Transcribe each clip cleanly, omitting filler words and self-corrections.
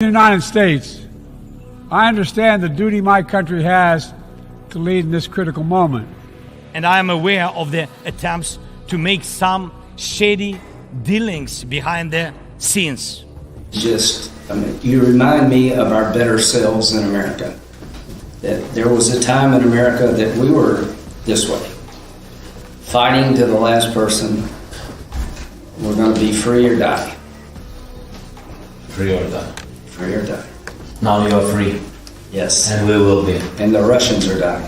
The United States, I understand the duty my country has to lead in this critical moment. And I am aware of the attempts to make some shady dealings behind the scenes. You remind me of our better selves in America. That there was a time in America that we were this way, fighting to the last person. We're going to be free or die. Free or die. Free or die. Now you are free. Yes. And we will be. And the Russians are dying.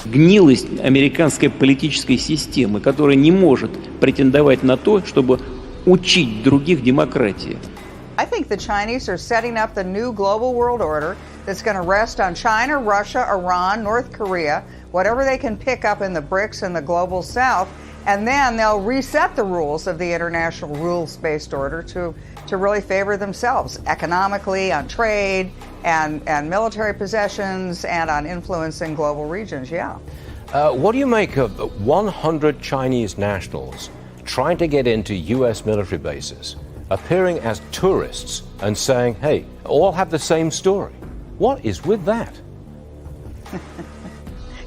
Гнилость американской политической системы, которая не может претендовать на то, чтобы учить других демократии. I think the Chinese are setting up the new global world order that's going to rest on China, Russia, Iran, North Korea, whatever they can pick up in the BRICS and the global south, and then they'll reset the rules of the international rules-based order to really favor themselves economically, on trade, and military possessions, and on influence in global regions, yeah. What do you make of 100 Chinese nationals trying to get into U.S. military bases, appearing as tourists and saying, hey, all have the same story? What is with that?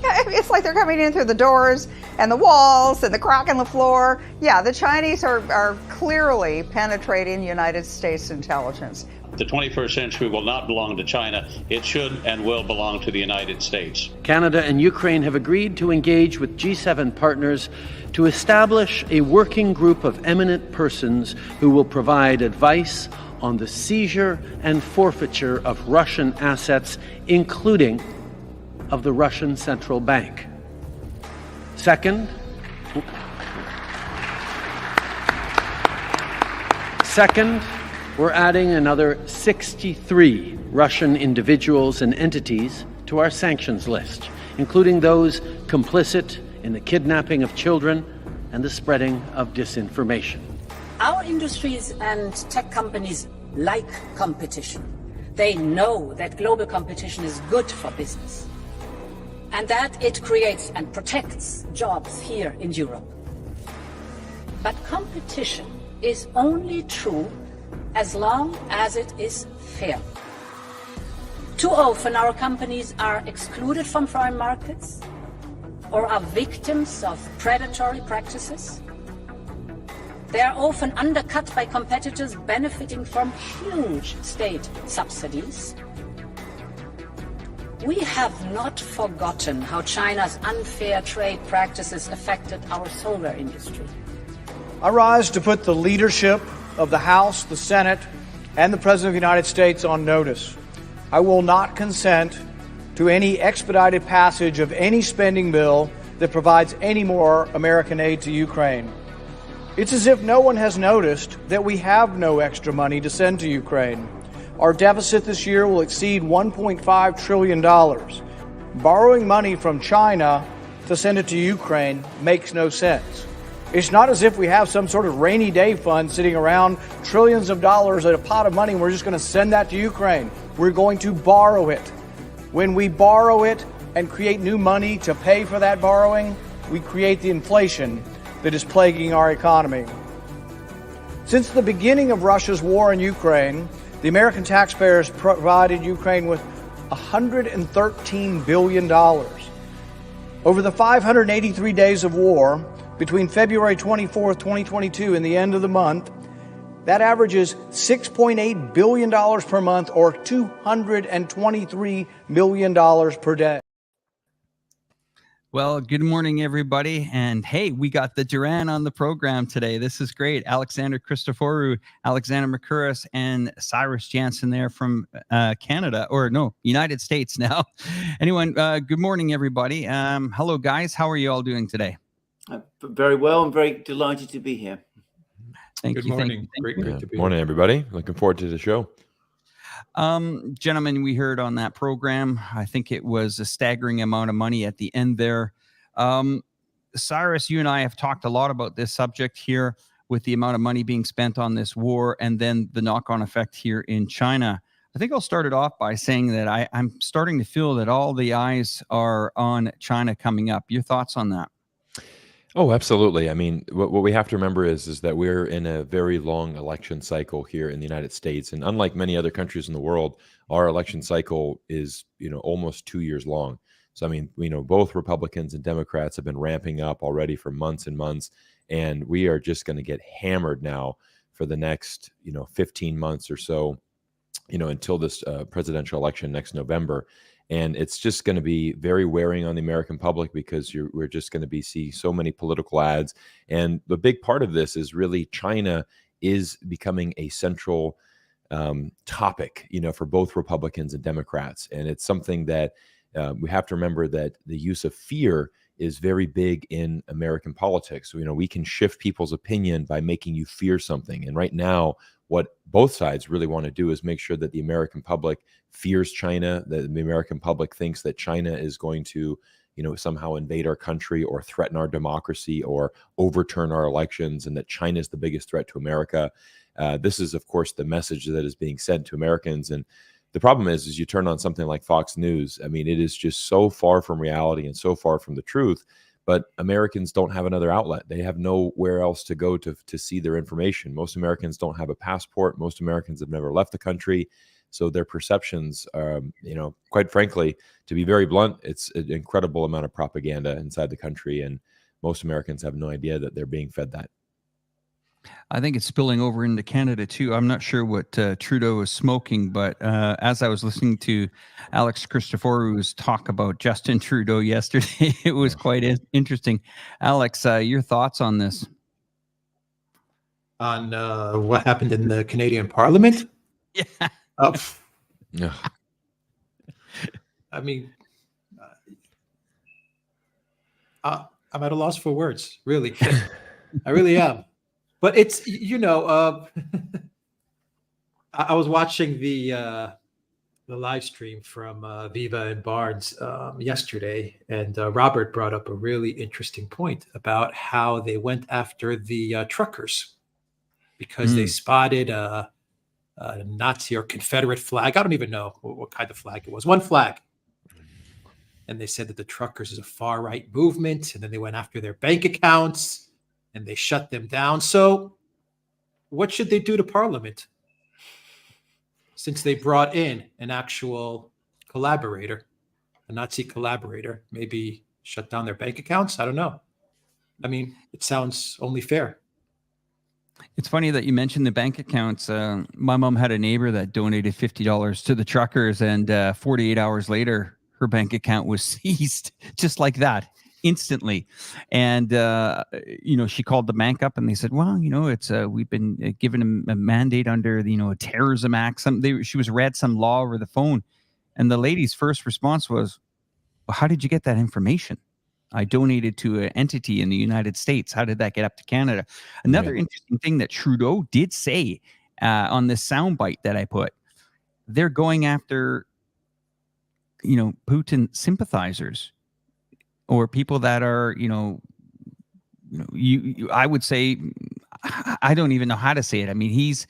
Yeah, it's like they're coming in through the doors and the walls and the crack in the floor. Yeah, the Chinese are clearly penetrating United States intelligence. The 21st century will not belong to China. It should and will belong to the United States. Canada and Ukraine have agreed to engage with G7 partners to establish a working group of eminent persons who will provide advice on the seizure and forfeiture of Russian assets, including of the Russian Central Bank. Second, we're adding another 63 Russian individuals and entities to our sanctions list, including those complicit in the kidnapping of children and the spreading of disinformation. Our industries and tech companies like competition. They know that global competition is good for business and that it creates and protects jobs here in Europe. But competition is only true as long as it is fair. Too often our companies are excluded from foreign markets or are victims of predatory practices. They are often undercut by competitors benefiting from huge state subsidies. We have not forgotten how China's unfair trade practices affected our solar industry. I rise to put the leadership of the House, the Senate, and the President of the United States on notice. I will not consent to any expedited passage of any spending bill that provides any more American aid to Ukraine. It's as if no one has noticed that we have no extra money to send to Ukraine. Our deficit this year will exceed $1.5 trillion. Borrowing money from China to send it to Ukraine makes no sense. It's not as if we have some sort of rainy day fund sitting around, trillions of dollars in a pot of money, and we're just going to send that to Ukraine. We're going to borrow it. When we borrow it and create new money to pay for that borrowing, we create the inflation that is plaguing our economy. Since the beginning of Russia's war in Ukraine, the American taxpayers provided Ukraine with $113 billion. Over the 583 days of war, between February 24th, 2022 and the end of the month, that averages $6.8 billion per month or $223 million per day. Well, good morning, everybody. And hey, we got the Duran on the program today. This is great. Alexander Christoforou, Alexander Mercouris, and Cyrus Janssen there from Canada, or no, United States now. Anyone, good morning, everybody. Hello, guys. How are you all doing today? Very well. I'm very delighted to be here. Thank you. Good morning. Great to be here. Morning, everybody. Looking forward to the show. Gentlemen, we heard on that program, I think it was a staggering amount of money at the end there. Cyrus, you and I have talked a lot about this subject here with the amount of money being spent on this war and then the knock-on effect here in China. I think I'll start it off by saying that I'm starting to feel that all the eyes are on China coming up. Your thoughts on that? Oh, absolutely. I mean, what we have to remember is that we're in a very long election cycle here in the United States, and unlike many other countries in the world, our election cycle is almost 2 years long. So I mean, both Republicans and Democrats have been ramping up already for months and months, and we are just going to get hammered now for the next 15 months or so, until this presidential election next November. And it's just going to be very wearing on the American public because we're just going to see so many political ads. And the big part of this is really China is becoming a central topic, for both Republicans and Democrats. And it's something that we have to remember, that the use of fear is very big in American politics. We can shift people's opinion by making you fear something. And right now, what both sides really want to do is make sure that the American public fears China, that the American public thinks that China is going to, somehow invade our country or threaten our democracy or overturn our elections, and that China is the biggest threat to America. This is, of course, the message that is being sent to Americans. And the problem is you turn on something like Fox News. I mean, it is just so far from reality and so far from the truth. But Americans don't have another outlet. They have nowhere else to go to see their information. Most Americans don't have a passport. Most Americans have never left the country. So their perceptions, quite frankly, to be very blunt, it's an incredible amount of propaganda inside the country. And most Americans have no idea that they're being fed that. I think it's spilling over into Canada too. I'm not sure what Trudeau is smoking, but as I was listening to Alex Christopherou's talk about Justin Trudeau yesterday, it was quite interesting. Alex, your thoughts on this? On what happened in the Canadian Parliament? Yeah. Yeah. I mean, I'm at a loss for words, really. I really am. But it's, I was watching the live stream from Viva and Barnes yesterday, and Robert brought up a really interesting point about how they went after the truckers because they spotted a Nazi or Confederate flag. I don't even know what kind of flag it was. One flag. And they said that the truckers is a far-right movement, and then they went after their bank accounts and they shut them down. So what should they do to Parliament? Since they brought in an actual collaborator, a Nazi collaborator, maybe shut down their bank accounts? I don't know. I mean, it sounds only fair. It's funny that you mentioned the bank accounts. My mom had a neighbor that donated $50 to the truckers, and 48 hours later, her bank account was seized just like that, instantly. And she called the bank up and they said, well, it's we've been given a mandate under a terrorism act. She was read some law over the phone, and the lady's first response was, well, how did you get that information? I donated to an entity in the United States. How did that get up to Canada? Another interesting thing that Trudeau did say on this soundbite that I put, they're going after Putin sympathizers, or people that are, I would say, I don't even know how to say it. I mean, he's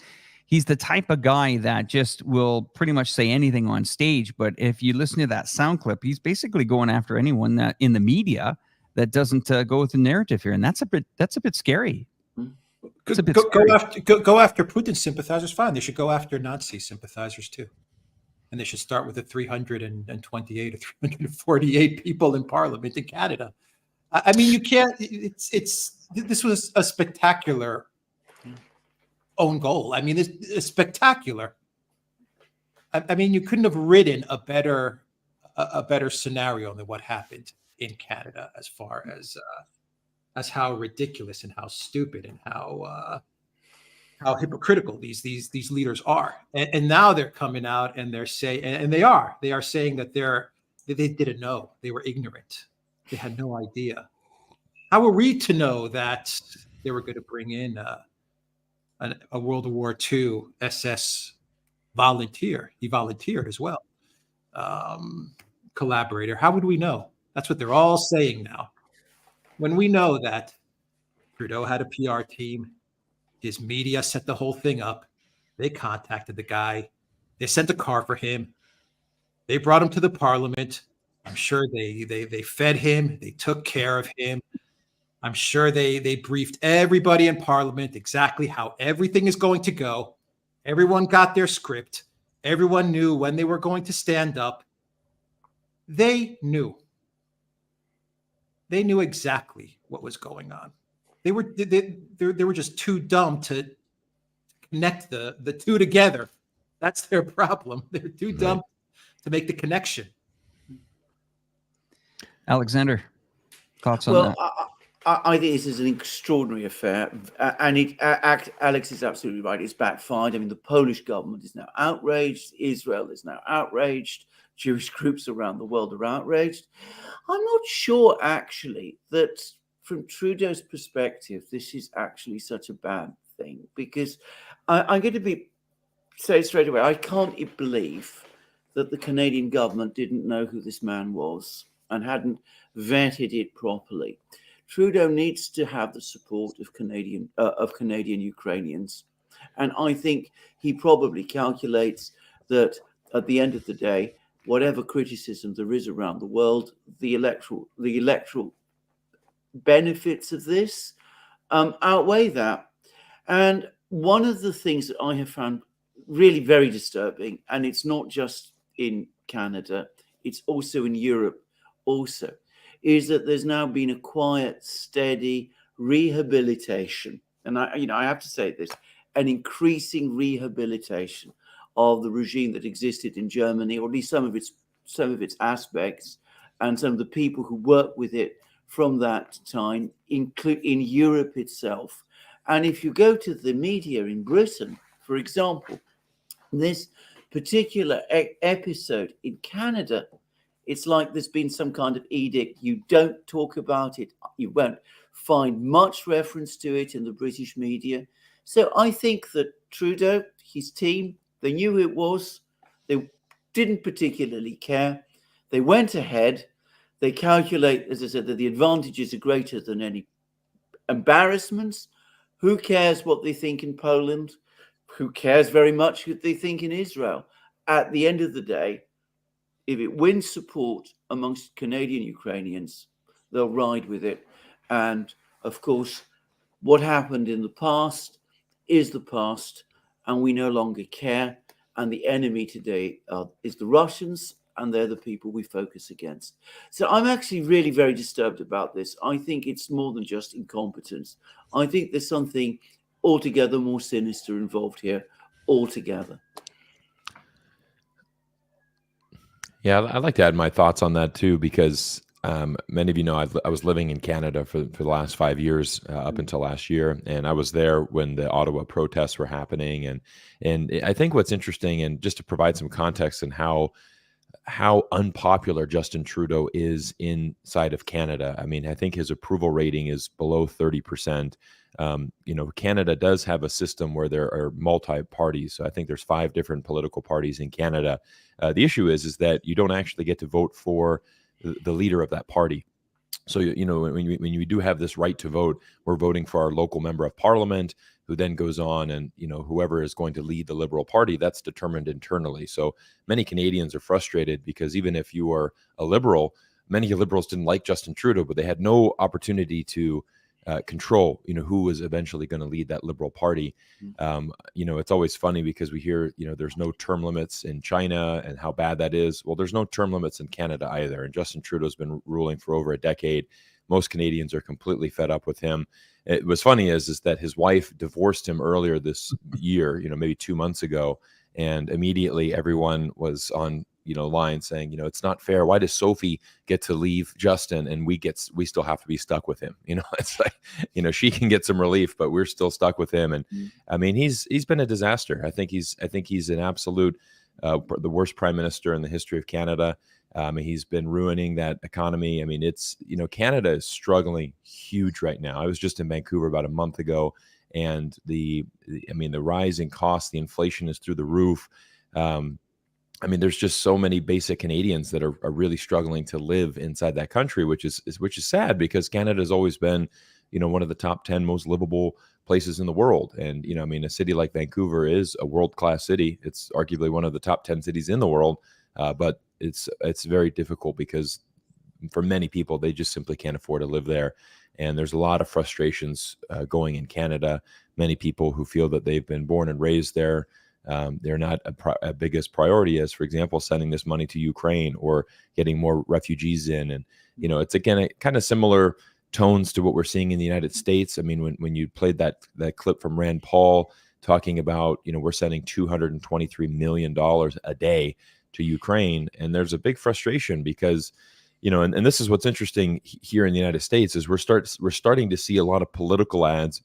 the type of guy that just will pretty much say anything on stage. But if you listen to that sound clip, he's basically going after anyone that in the media that doesn't go with the narrative here, and that's a bit scary. Go after Putin sympathizers. Fine, they should go after Nazi sympathizers too. And they should start with the 328 or 348 people in Parliament in Canada. I mean, you can't. This was a spectacular own goal. I mean, it's spectacular. I mean, you couldn't have written a better scenario than what happened in Canada, as far as how ridiculous and how stupid and how hypocritical these leaders are. And now they're coming out and they're saying, and they are saying that they didn't know. They were ignorant. They had no idea. How were we to know that they were going to bring in a World War II SS volunteer? He volunteered as well. Collaborator. How would we know? That's what they're all saying now. When we know that Trudeau had a PR team, his media set the whole thing up. They contacted the guy. They sent a car for him. They brought him to the Parliament. I'm sure they fed him. They took care of him. I'm sure they briefed everybody in Parliament exactly how everything is going to go. Everyone got their script. Everyone knew when they were going to stand up. They knew. They knew exactly what was going on. They were just too dumb to connect the two together. That's their problem. They're too dumb to make the connection. Alexander, thoughts on that? I think this is an extraordinary affair, and Alex is absolutely right. It's backfired. I mean, the Polish government is now outraged. Israel is now outraged. Jewish groups around the world are outraged. I'm not sure, actually, that from Trudeau's perspective, this is actually such a bad thing, because I'm going to say straight away, I can't believe that the Canadian government didn't know who this man was and hadn't vetted it properly. Trudeau needs to have the support of Canadian Ukrainians, and I think he probably calculates that at the end of the day, whatever criticism there is around the world, the electoral benefits of this outweigh that. And one of the things that I have found really very disturbing, and it's not just in Canada, it's also in Europe also, is that there's now been a quiet, steady rehabilitation. And I have to say this, an increasing rehabilitation of the regime that existed in Germany, or at least some of its aspects, and some of the people who worked with it from that time, in Europe itself. And if you go to the media in Britain, for example, this particular episode in Canada, it's like there's been some kind of edict. You don't talk about it. You won't find much reference to it in the British media. So I think that Trudeau, his team, they knew who it was. They didn't particularly care. They went ahead. They calculate, as I said, that the advantages are greater than any embarrassments. Who cares what they think in Poland? Who cares very much what they think in Israel? At the end of the day, if it wins support amongst Canadian Ukrainians, they'll ride with it. And of course, what happened in the past is the past, and we no longer care. And the enemy today is the Russians, and they're the people we focus against. So I'm actually really very disturbed about this. I think it's more than just incompetence. I think there's something altogether more sinister involved here altogether. Yeah, I'd like to add my thoughts on that too, because many of you know I was living in Canada for the last 5 years up until last year, and I was there when the Ottawa protests were happening, and I think what's interesting, and just to provide some context on how unpopular Justin Trudeau is inside of Canada. I mean, I think his approval rating is below 30%. Canada does have a system where there are multi-parties. So I think there's 5 different political parties in Canada. The issue is that you don't actually get to vote for the leader of that party. So, when you do have this right to vote, we're voting for our local member of parliament, who then goes on and, whoever is going to lead the Liberal Party, that's determined internally. So many Canadians are frustrated because even if you are a Liberal, many Liberals didn't like Justin Trudeau, but they had no opportunity to control, who was eventually going to lead that Liberal Party. It's always funny because we hear, there's no term limits in China and how bad that is. Well, there's no term limits in Canada either. And Justin Trudeau's been ruling for over a decade. Most Canadians are completely fed up with him. It was funny is that his wife divorced him earlier this year, maybe 2 months ago. And immediately everyone was on, line saying, it's not fair. Why does Sophie get to leave Justin and we still have to be stuck with him? It's like, she can get some relief, but we're still stuck with him. And I mean, he's been a disaster. I think he's an absolute, the worst prime minister in the history of Canada. He's been ruining that economy. I mean, it's, Canada is struggling huge right now. I was just in Vancouver about a month ago, and the rising costs, the inflation is through the roof. There's just so many basic Canadians that are really struggling to live inside that country, which is sad, because Canada has always been, one of the top 10 most livable places in the world. And, a city like Vancouver is a world-class city. It's arguably one of the top 10 cities in the world. But it's very difficult because for many people, they just simply can't afford to live there. And there's a lot of frustrations going in Canada. Many people who feel that they've been born and raised there. They're not a biggest priority as, for example, sending this money to Ukraine or getting more refugees in. And, you know, it's again, kind of similar tones to what we're seeing in the United States. I mean, when you played that clip from Rand Paul talking about, you know, we're sending $223 million a day to Ukraine. And there's a big frustration because, you know, and this is what's interesting here in the United States is we're starting to see a lot of political ads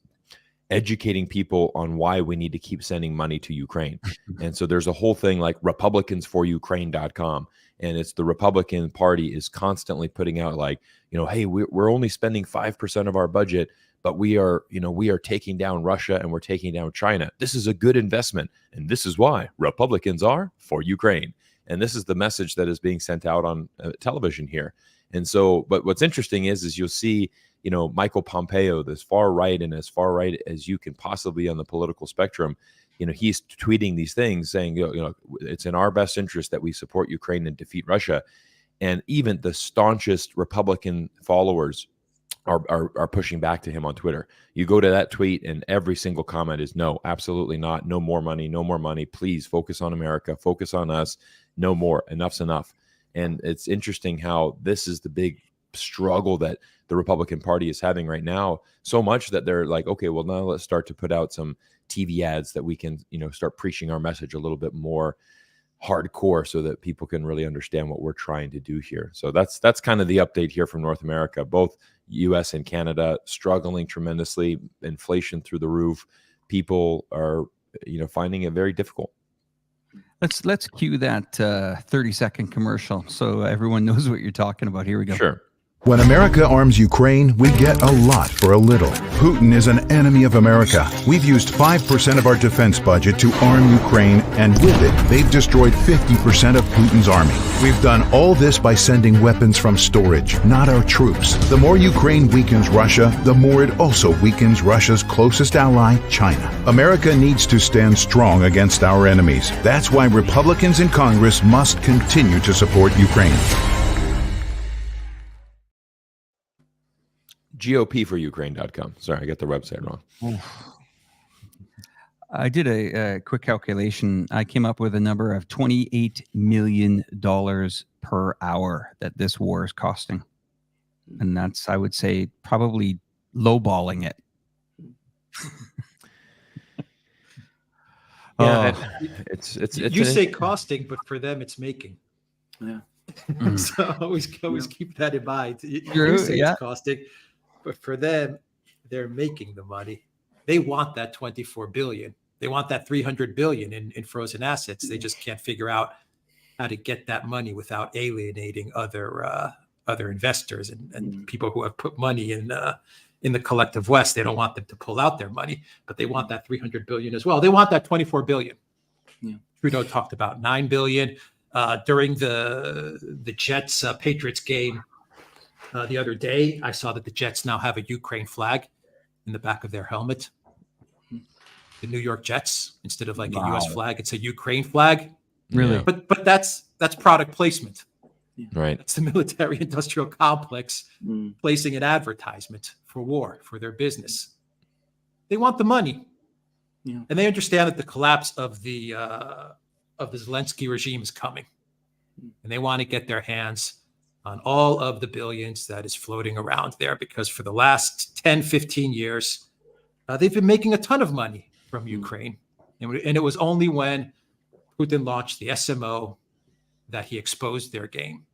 educating people on why we need to keep sending money to Ukraine. And so there's a whole thing like republicansforukraine.com. And it's the Republican Party is constantly putting out like, you know, hey, we're only spending 5% of our budget, but we are taking down Russia and we're taking down China. This is a good investment. And this is why Republicans are for Ukraine. And this is the message that is being sent out on television here. And so, but what's interesting is you'll see, you know, Michael Pompeo, this far right and as far right as you can possibly be on the political spectrum, you know, he's tweeting these things saying, you know, it's in our best interest that we support Ukraine and defeat Russia. And even the staunchest Republican followers are pushing back to him on Twitter. You go to that tweet and every single comment is no, absolutely not. No more money, no more money. Please focus on America, focus on us. No more. Enough's enough. And it's interesting how this is the big struggle that the Republican Party is having right now, so much that they're like, okay, well, now let's start to put out some TV ads that we can, you know, start preaching our message a little bit more hardcore so that people can really understand what we're trying to do here. So that's kind of the update here from North America. Both US and Canada struggling tremendously, inflation through the roof. People are, you know, finding it very difficult. Let's cue that 30-second commercial so everyone knows what you're talking about. Here we go. Sure. When America arms Ukraine, we get a lot for a little. Putin is an enemy of America. We've used 5% of our defense budget to arm Ukraine, and with it, they've destroyed 50% of Putin's army. We've done all this by sending weapons from storage, not our troops. The more Ukraine weakens Russia, the more it also weakens Russia's closest ally, China. America needs to stand strong against our enemies. That's why Republicans in Congress must continue to support Ukraine. GOPforukraine.com. Sorry, I got the website wrong. I did a quick calculation. I came up with a number of $28 million per hour that this war is costing. And that's, I would say, probably lowballing it. It's you say costing, but for them it's making. Yeah. So always keep that in mind. True, You say yeah. it's costing, but for them, they're making the money. They want that 24 billion. They want that 300 billion in frozen assets. They just can't figure out how to get that money without alienating other investors and people who have put money in the collective West. They don't want them to pull out their money, but they want that 300 billion as well. They want that 24 billion. Yeah. Trudeau talked about 9 billion during the Jets Patriots game the other day. I saw that the Jets now have a Ukraine flag in the back of their helmet. The New York Jets, instead of like a U.S. flag, it's a Ukraine flag. Really? But that's product placement. Right. It's the military-industrial complex placing an advertisement for war, for their business. They want the money. Yeah. And they understand that the collapse of the Zelensky regime is coming. And they want to get their hands on all of the billions that is floating around there, because for the last 10, 15 years, they've been making a ton of money from Ukraine. And it was only when Putin launched the SMO that he exposed their game.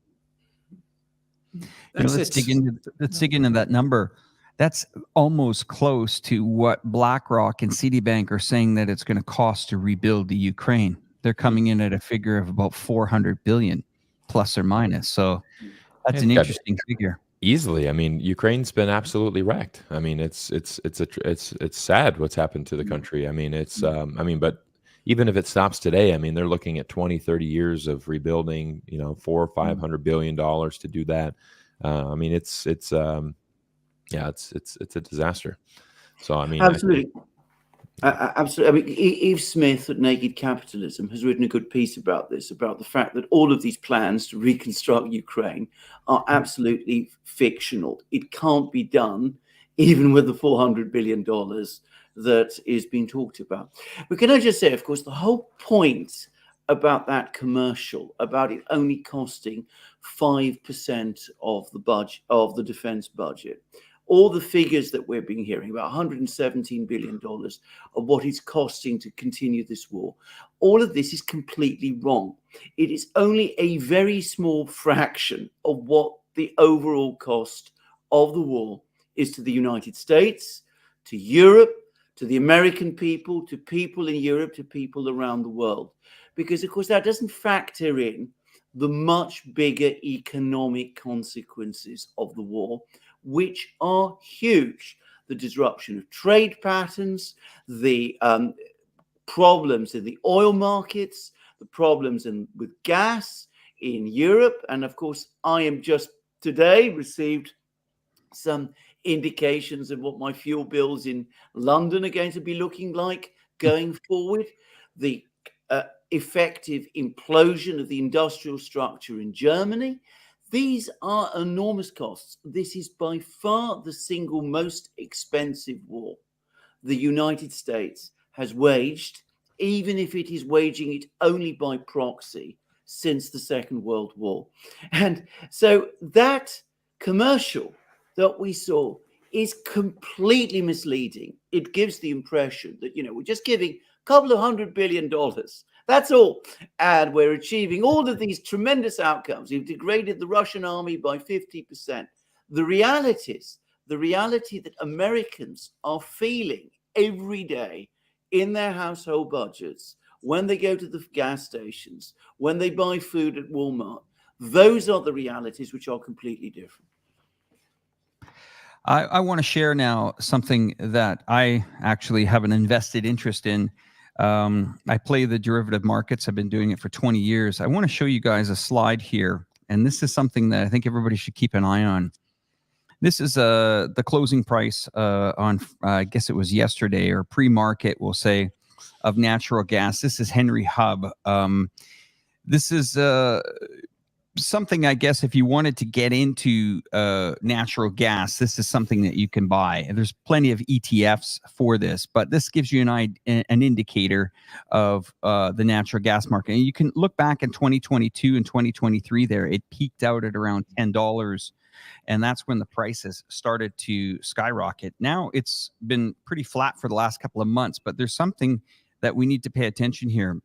Let's dig into that number. That's almost close to what BlackRock and Citibank are saying that it's going to cost to rebuild the Ukraine. They're coming in at a figure of about 400 billion plus or minus. So that's an interesting figure. Easily. I mean, Ukraine's been absolutely wrecked. I mean, it's sad what's happened to the country. I mean, but even if it stops today, I mean, they're looking at 20, 30 years of rebuilding, you know, $400 or $500 billion to do that. I mean, it's a disaster. So, I mean, absolutely. Absolutely. I mean, Eve Smith at Naked Capitalism has written a good piece about this, about the fact that all of these plans to reconstruct Ukraine are absolutely fictional. It can't be done. even with the $400 billion that is being talked about. But can I just say, of course, the whole point about that commercial, about it only costing 5% of the budget, of the defense budget, all the figures that we've been hearing about, $117 billion of what it's costing to continue this war, all of this is completely wrong. It is only a very small fraction of what the overall cost of the war is to the United States, to Europe, to the American people, to people in Europe, to people around the world. Because, of course, that doesn't factor in the much bigger economic consequences of the war, which are huge. The disruption of trade patterns, the problems in the oil markets, the problems with gas in Europe. And, of course, I am just today received some indications of what my fuel bills in London are going to be looking like going forward. The effective implosion of the industrial structure in Germany. These are enormous costs. This is by far the single most expensive war the United States has waged, even if it is waging it only by proxy since the Second World War. And so that commercial that we saw is completely misleading. It gives the impression that, we're just giving a couple of $100 billion. That's all. And we're achieving all of these tremendous outcomes. We've degraded the Russian army by 50%. The reality that Americans are feeling every day in their household budgets, when they go to the gas stations, when they buy food at Walmart, those are the realities which are completely different. I want to share now something that I actually have an invested interest in. I play the derivative markets. I've been doing it for 20 years. I want to show you guys a slide here, and this is something that I think everybody should keep an eye on. This is the closing price on, I guess it was yesterday or pre-market, we'll say, of natural gas. This is Henry Hub. This is something, I guess, if you wanted to get into natural gas, this is something that you can buy. And there's plenty of ETFs for this, but this gives you an indicator of the natural gas market. And you can look back in 2022 and 2023 there, it peaked out at around $10. And that's when the prices started to skyrocket. Now it's been pretty flat for the last couple of months, but there's something that we need to pay attention here.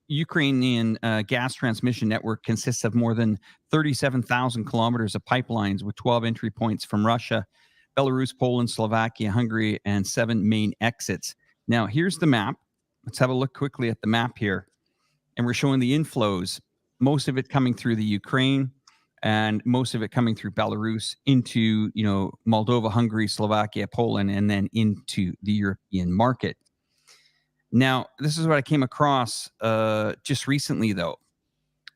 Ukrainian gas transmission network consists of more than 37,000 kilometers of pipelines with 12 entry points from Russia, Belarus, Poland, Slovakia, Hungary, and 7 main exits. Now, here's the map. Let's have a look quickly at the map here. And we're showing the inflows, most of it coming through the Ukraine and most of it coming through Belarus into, Moldova, Hungary, Slovakia, Poland, and then into the European market. Now, this is what I came across just recently, though.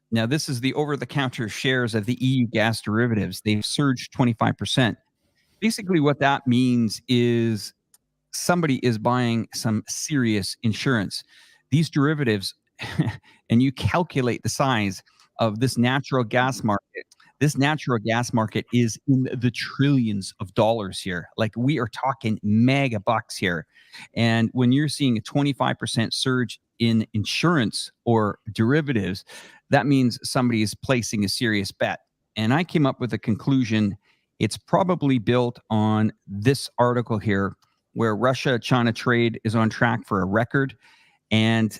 Now, this is the over-the-counter shares of the EU gas derivatives. They've surged 25%. Basically, what that means is somebody is buying some serious insurance. These derivatives, and you calculate the size of this natural gas market. This natural gas market is in the trillions of dollars here. Like, we are talking mega bucks here. And when you're seeing a 25% surge in insurance or derivatives, that means somebody is placing a serious bet. And I came up with a conclusion. It's probably built on this article here, where Russia-China trade is on track for a record. And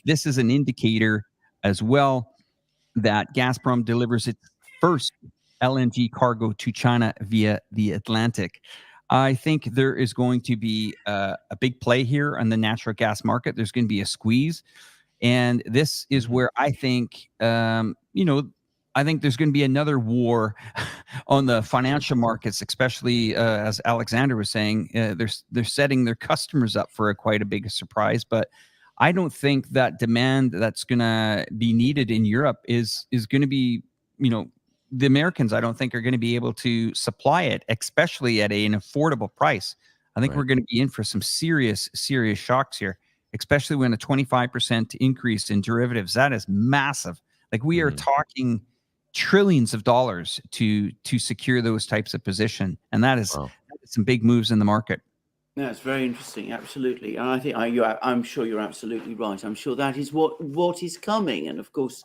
this is an indicator as well that Gazprom delivers its first LNG cargo to China via the Atlantic. I think there is going to be a big play here on the natural gas market. There's going to be a squeeze. And this is where I think, I think there's going to be another war on the financial markets, especially as Alexander was saying, they're setting their customers up for quite a big surprise. But I don't think that demand that's going to be needed in Europe is going to be, the Americans, I don't think, are going to be able to supply it, especially at an affordable price. I think we're going to be in for some serious shocks here, especially when a 25% increase in derivatives, that is massive. Like, we are talking trillions of dollars to secure those types of position, and that is some big moves in the market. That's very interesting. Absolutely, and I think I'm sure you're absolutely right. I'm sure that is what is coming, and of course,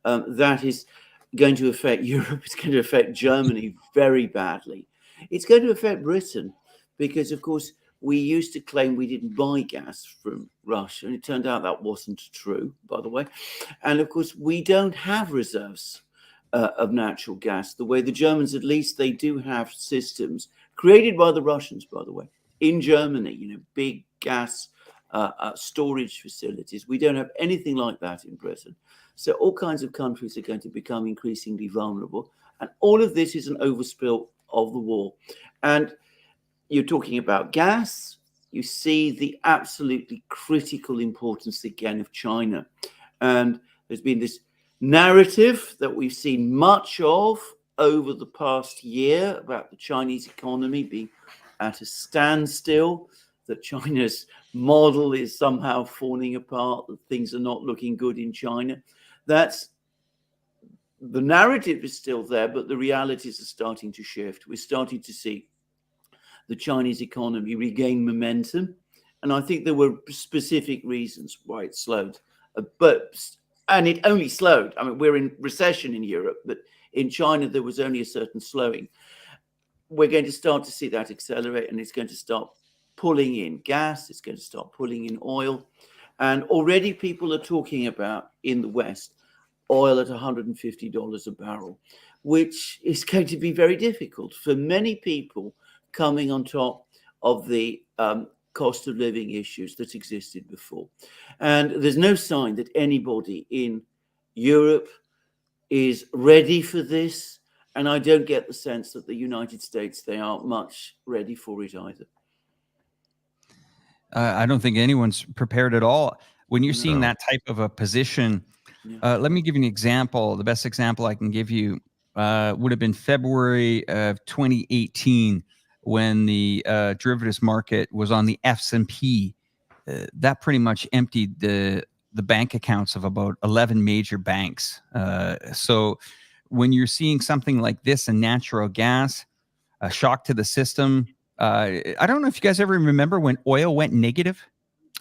that is going to affect Europe. It's going to affect Germany very badly. It's going to affect Britain because, of course, we used to claim we didn't buy gas from Russia, and it turned out that wasn't true, by the way. And of course, we don't have reserves of natural gas the way the Germans, at least, they do have systems created by the Russians, by the way, in Germany, big gas storage facilities. We don't have anything like that in Britain. So all kinds of countries are going to become increasingly vulnerable. And all of this is an overspill of the war. And you're talking about gas. You see the absolutely critical importance again of China. And there's been this narrative that we've seen much of over the past year about the Chinese economy being at a standstill, that China's model is somehow falling apart, that things are not looking good in China. That's the narrative is still there, but the realities are starting to shift. We're starting to see the Chinese economy regain momentum. And I think there were specific reasons why it slowed. And it only slowed. I mean, we're in recession in Europe, but in China, there was only a certain slowing. We're going to start to see that accelerate, and it's going to start pulling in gas. It's going to start pulling in oil. And already people are talking about, in the West, oil at $150 a barrel, which is going to be very difficult for many people coming on top of the cost of living issues that existed before. And there's no sign that anybody in Europe is ready for this. And I don't get the sense that the United States, they aren't much ready for it either. I don't think anyone's prepared at all. When you're seeing that type of a position, let me give you an example. The best example I can give you would have been February of 2018 when the derivatives market was on the S&P. That pretty much emptied the bank accounts of about 11 major banks. So when you're seeing something like this in natural gas, a shock to the system, I don't know if you guys ever remember when oil went negative.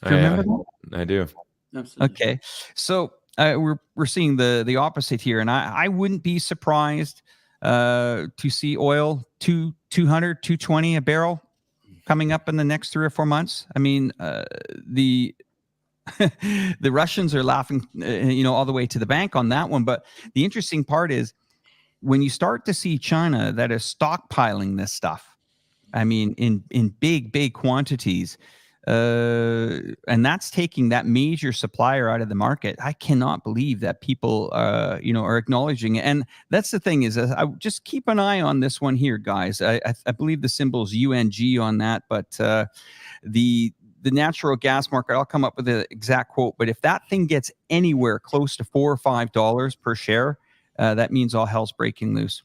Do you remember that? I do. Absolutely. Okay, so we're seeing the opposite here, and I wouldn't be surprised to see oil 200, 220 a barrel coming up in the next 3 or 4 months. I mean, the Russians are laughing, all the way to the bank on that one. But the interesting part is when you start to see China that is stockpiling this stuff. I mean, in big quantities, and that's taking that major supplier out of the market. I cannot believe that people, are acknowledging it. And that's the thing is, I just keep an eye on this one here, guys. I believe the symbol's UNG on that, but the natural gas market, I'll come up with the exact quote, but if that thing gets anywhere close to $4 or $5 per share, that means all hell's breaking loose.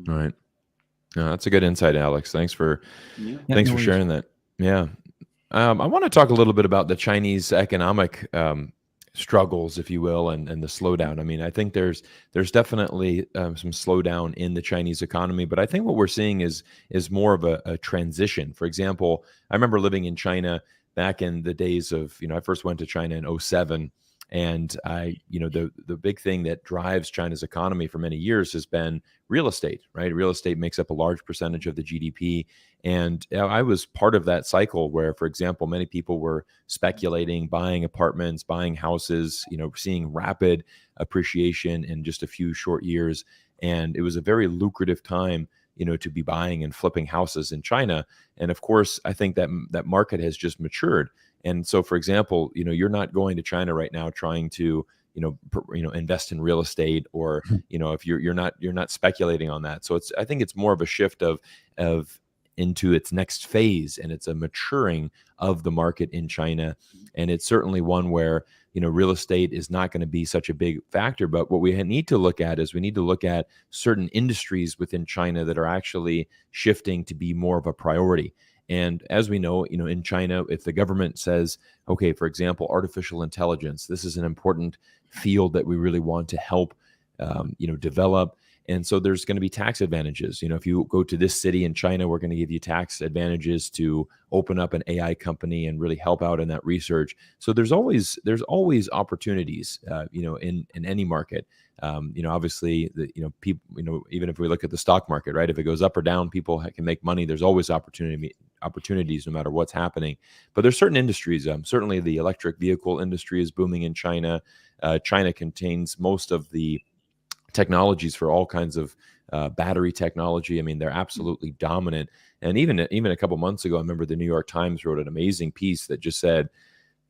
All right. No, that's a good insight, Alex. Thanks for sharing that. Yeah. I want to talk a little bit about the Chinese economic struggles, if you will, and the slowdown. I mean, I think there's definitely some slowdown in the Chinese economy, but I think what we're seeing is more of a transition. For example, I remember living in China back in the days of, I first went to China in 2007. And the big thing that drives China's economy for many years has been real estate, right? Real estate makes up a large percentage of the GDP. And I was part of that cycle where, for example, many people were speculating, buying apartments, buying houses, seeing rapid appreciation in just a few short years. And it was a very lucrative time, to be buying and flipping houses in China. And of course, I think that market has just matured. And so, for example, you're not going to China right now trying to, invest in real estate, or, if you're not speculating on that. So I think it's more of a shift of into its next phase, and it's a maturing of the market in China. And it's certainly one where, real estate is not going to be such a big factor. But what we need to look at is we need to look at certain industries within China that are actually shifting to be more of a priority. And as we know, in China, if the government says, okay, for example, artificial intelligence, this is an important field that we really want to help, develop. And so there's going to be tax advantages. You know, if you go to this city in China, we're going to give you tax advantages to open up an AI company and really help out in that research. So there's always opportunities, you know, in any market. You know, obviously, people, you know, even if we look at the stock market, right? If it goes up or down, people can make money. There's always opportunities no matter what's happening. But there's certain industries. Certainly, the electric vehicle industry is booming in China. China contains most of the technologies for all kinds of battery technology. I mean, they're absolutely dominant. And even a couple months ago, I remember the New York Times wrote an amazing piece that just said,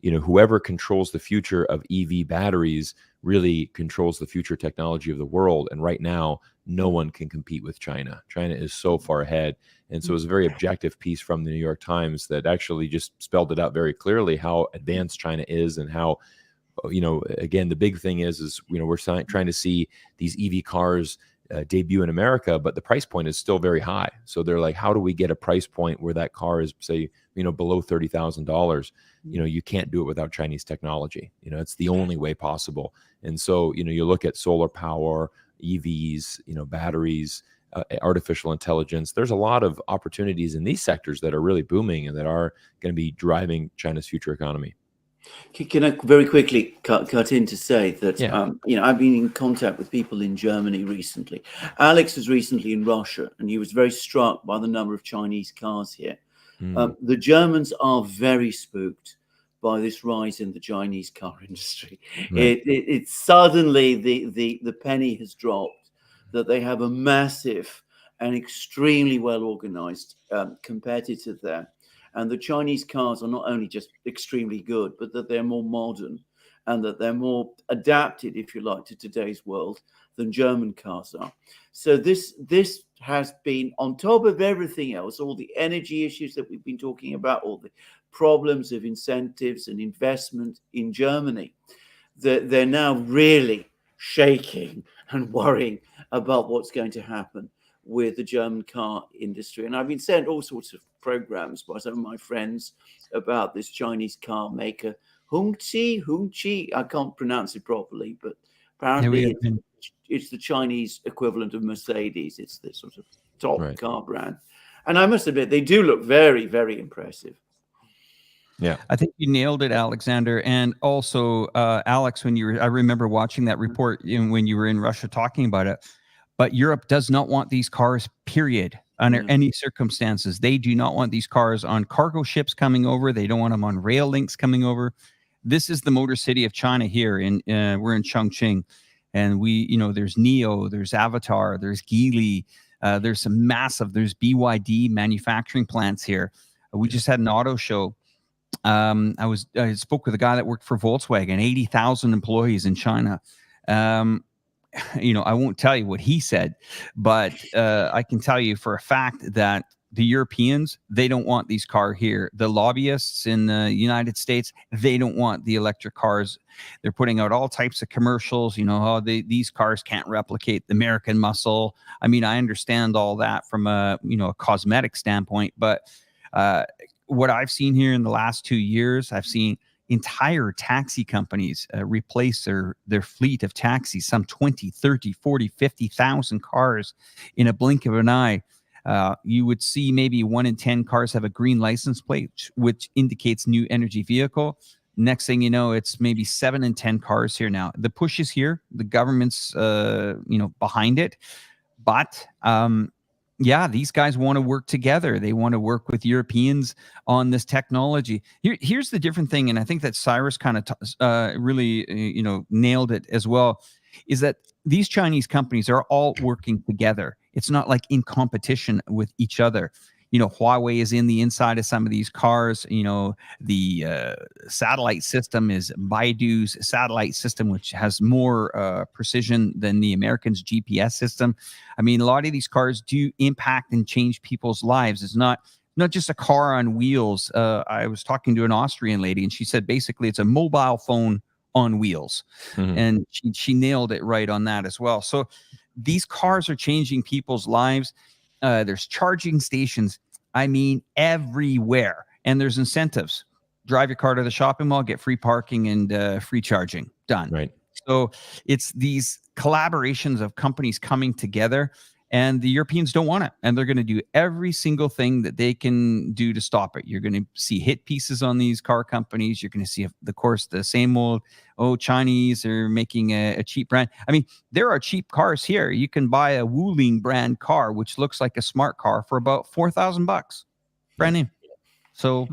you know, whoever controls the future of EV batteries really controls the future technology of the world. And right now, no one can compete with China. China is so far ahead. And so it was a very objective piece from the New York Times that actually just spelled it out very clearly how advanced China is and how, you know, again, the big thing is, you know, we're trying to see these EV cars debut in America, but the price point is still very high. So they're like, how do we get a price point where that car is, say, you know, below $30,000? You know, you can't do it without Chinese technology. You know, it's the only way possible. And so, you know, you look at solar power, EVs, you know, batteries, artificial intelligence. There's a lot of opportunities in these sectors that are really booming and that are going to be driving China's future economy. Can I very quickly cut in to say that, you know, I've been in contact with people in Germany recently. Alex was recently in Russia, and he was very struck by the number of Chinese cars here. The Germans are very spooked by this rise in the Chinese car industry. Right. It suddenly, the penny has dropped that they have a massive and extremely well-organized competitor there. And the Chinese cars are not only just extremely good, but that they're more modern and that they're more adapted, if you like, to today's world than German cars are. So this has been, on top of everything else, all the energy issues that we've been talking about, all the problems of incentives and investment in Germany, that they're now really shaking and worrying about what's going to happen with the German car industry. And I've been sent all sorts of programs by some of my friends about this Chinese car maker, Hongqi. I can't pronounce it properly, but apparently it's the Chinese equivalent of Mercedes. It's the sort of top car brand. And I must admit, they do look very, very impressive. Yeah, I think you nailed it, Alexander. And also, Alex, when I remember watching that report when you were in Russia talking about it. But Europe does not want these cars, period, under any circumstances. They do not want these cars on cargo ships coming over. They don't want them on rail links coming over. This is the motor city of China here. We're in Chongqing. And there's NIO, there's Avatar, there's Geely. There's some there's BYD manufacturing plants here. We just had an auto show. I spoke with a guy that worked for Volkswagen, 80,000 employees in China. I won't tell you what he said, but I can tell you for a fact that the Europeans, they don't want these cars here. The lobbyists in the United States, they don't want the electric cars. They're putting out all types of commercials, these cars can't replicate the American muscle. I mean, I understand all that from a cosmetic standpoint, but what I've seen here in the last 2 years, I've seen entire taxi companies replace their fleet of taxis, some 20, 30, 40, 50,000 cars in a blink of an eye. You would see maybe 1 in 10 cars have a green license plate, which indicates new energy vehicle. Next thing you know, it's maybe 7 in 10 cars here now. The push is here. The government's, behind it. But these guys want to work together. They want to work with Europeans on this technology. Here's the different thing, and I think that Cyrus kind of really nailed it as well, is that these Chinese companies are all working together. It's not like in competition with each other. Huawei is in the inside of some of these cars. The satellite system is Baidu's satellite system, which has more precision than the Americans' GPS system. I mean, a lot of these cars do impact and change people's lives. It's not just a car on wheels. I was talking to an Austrian lady, and she said basically it's a mobile phone on wheels. Mm-hmm. And she nailed it right on that as well. So these cars are changing people's lives. There's charging stations, I mean, everywhere. And there's incentives. Drive your car to the shopping mall, get free parking and free charging. Done. Right. So it's these collaborations of companies coming together, and the Europeans don't want it. And they're going to do every single thing that they can do to stop it. You're going to see hit pieces on these car companies. You're going to see, of course, the same old, Chinese are making a cheap brand. I mean, there are cheap cars here. You can buy a Wuling brand car, which looks like a smart car, for about $4,000, brand new. So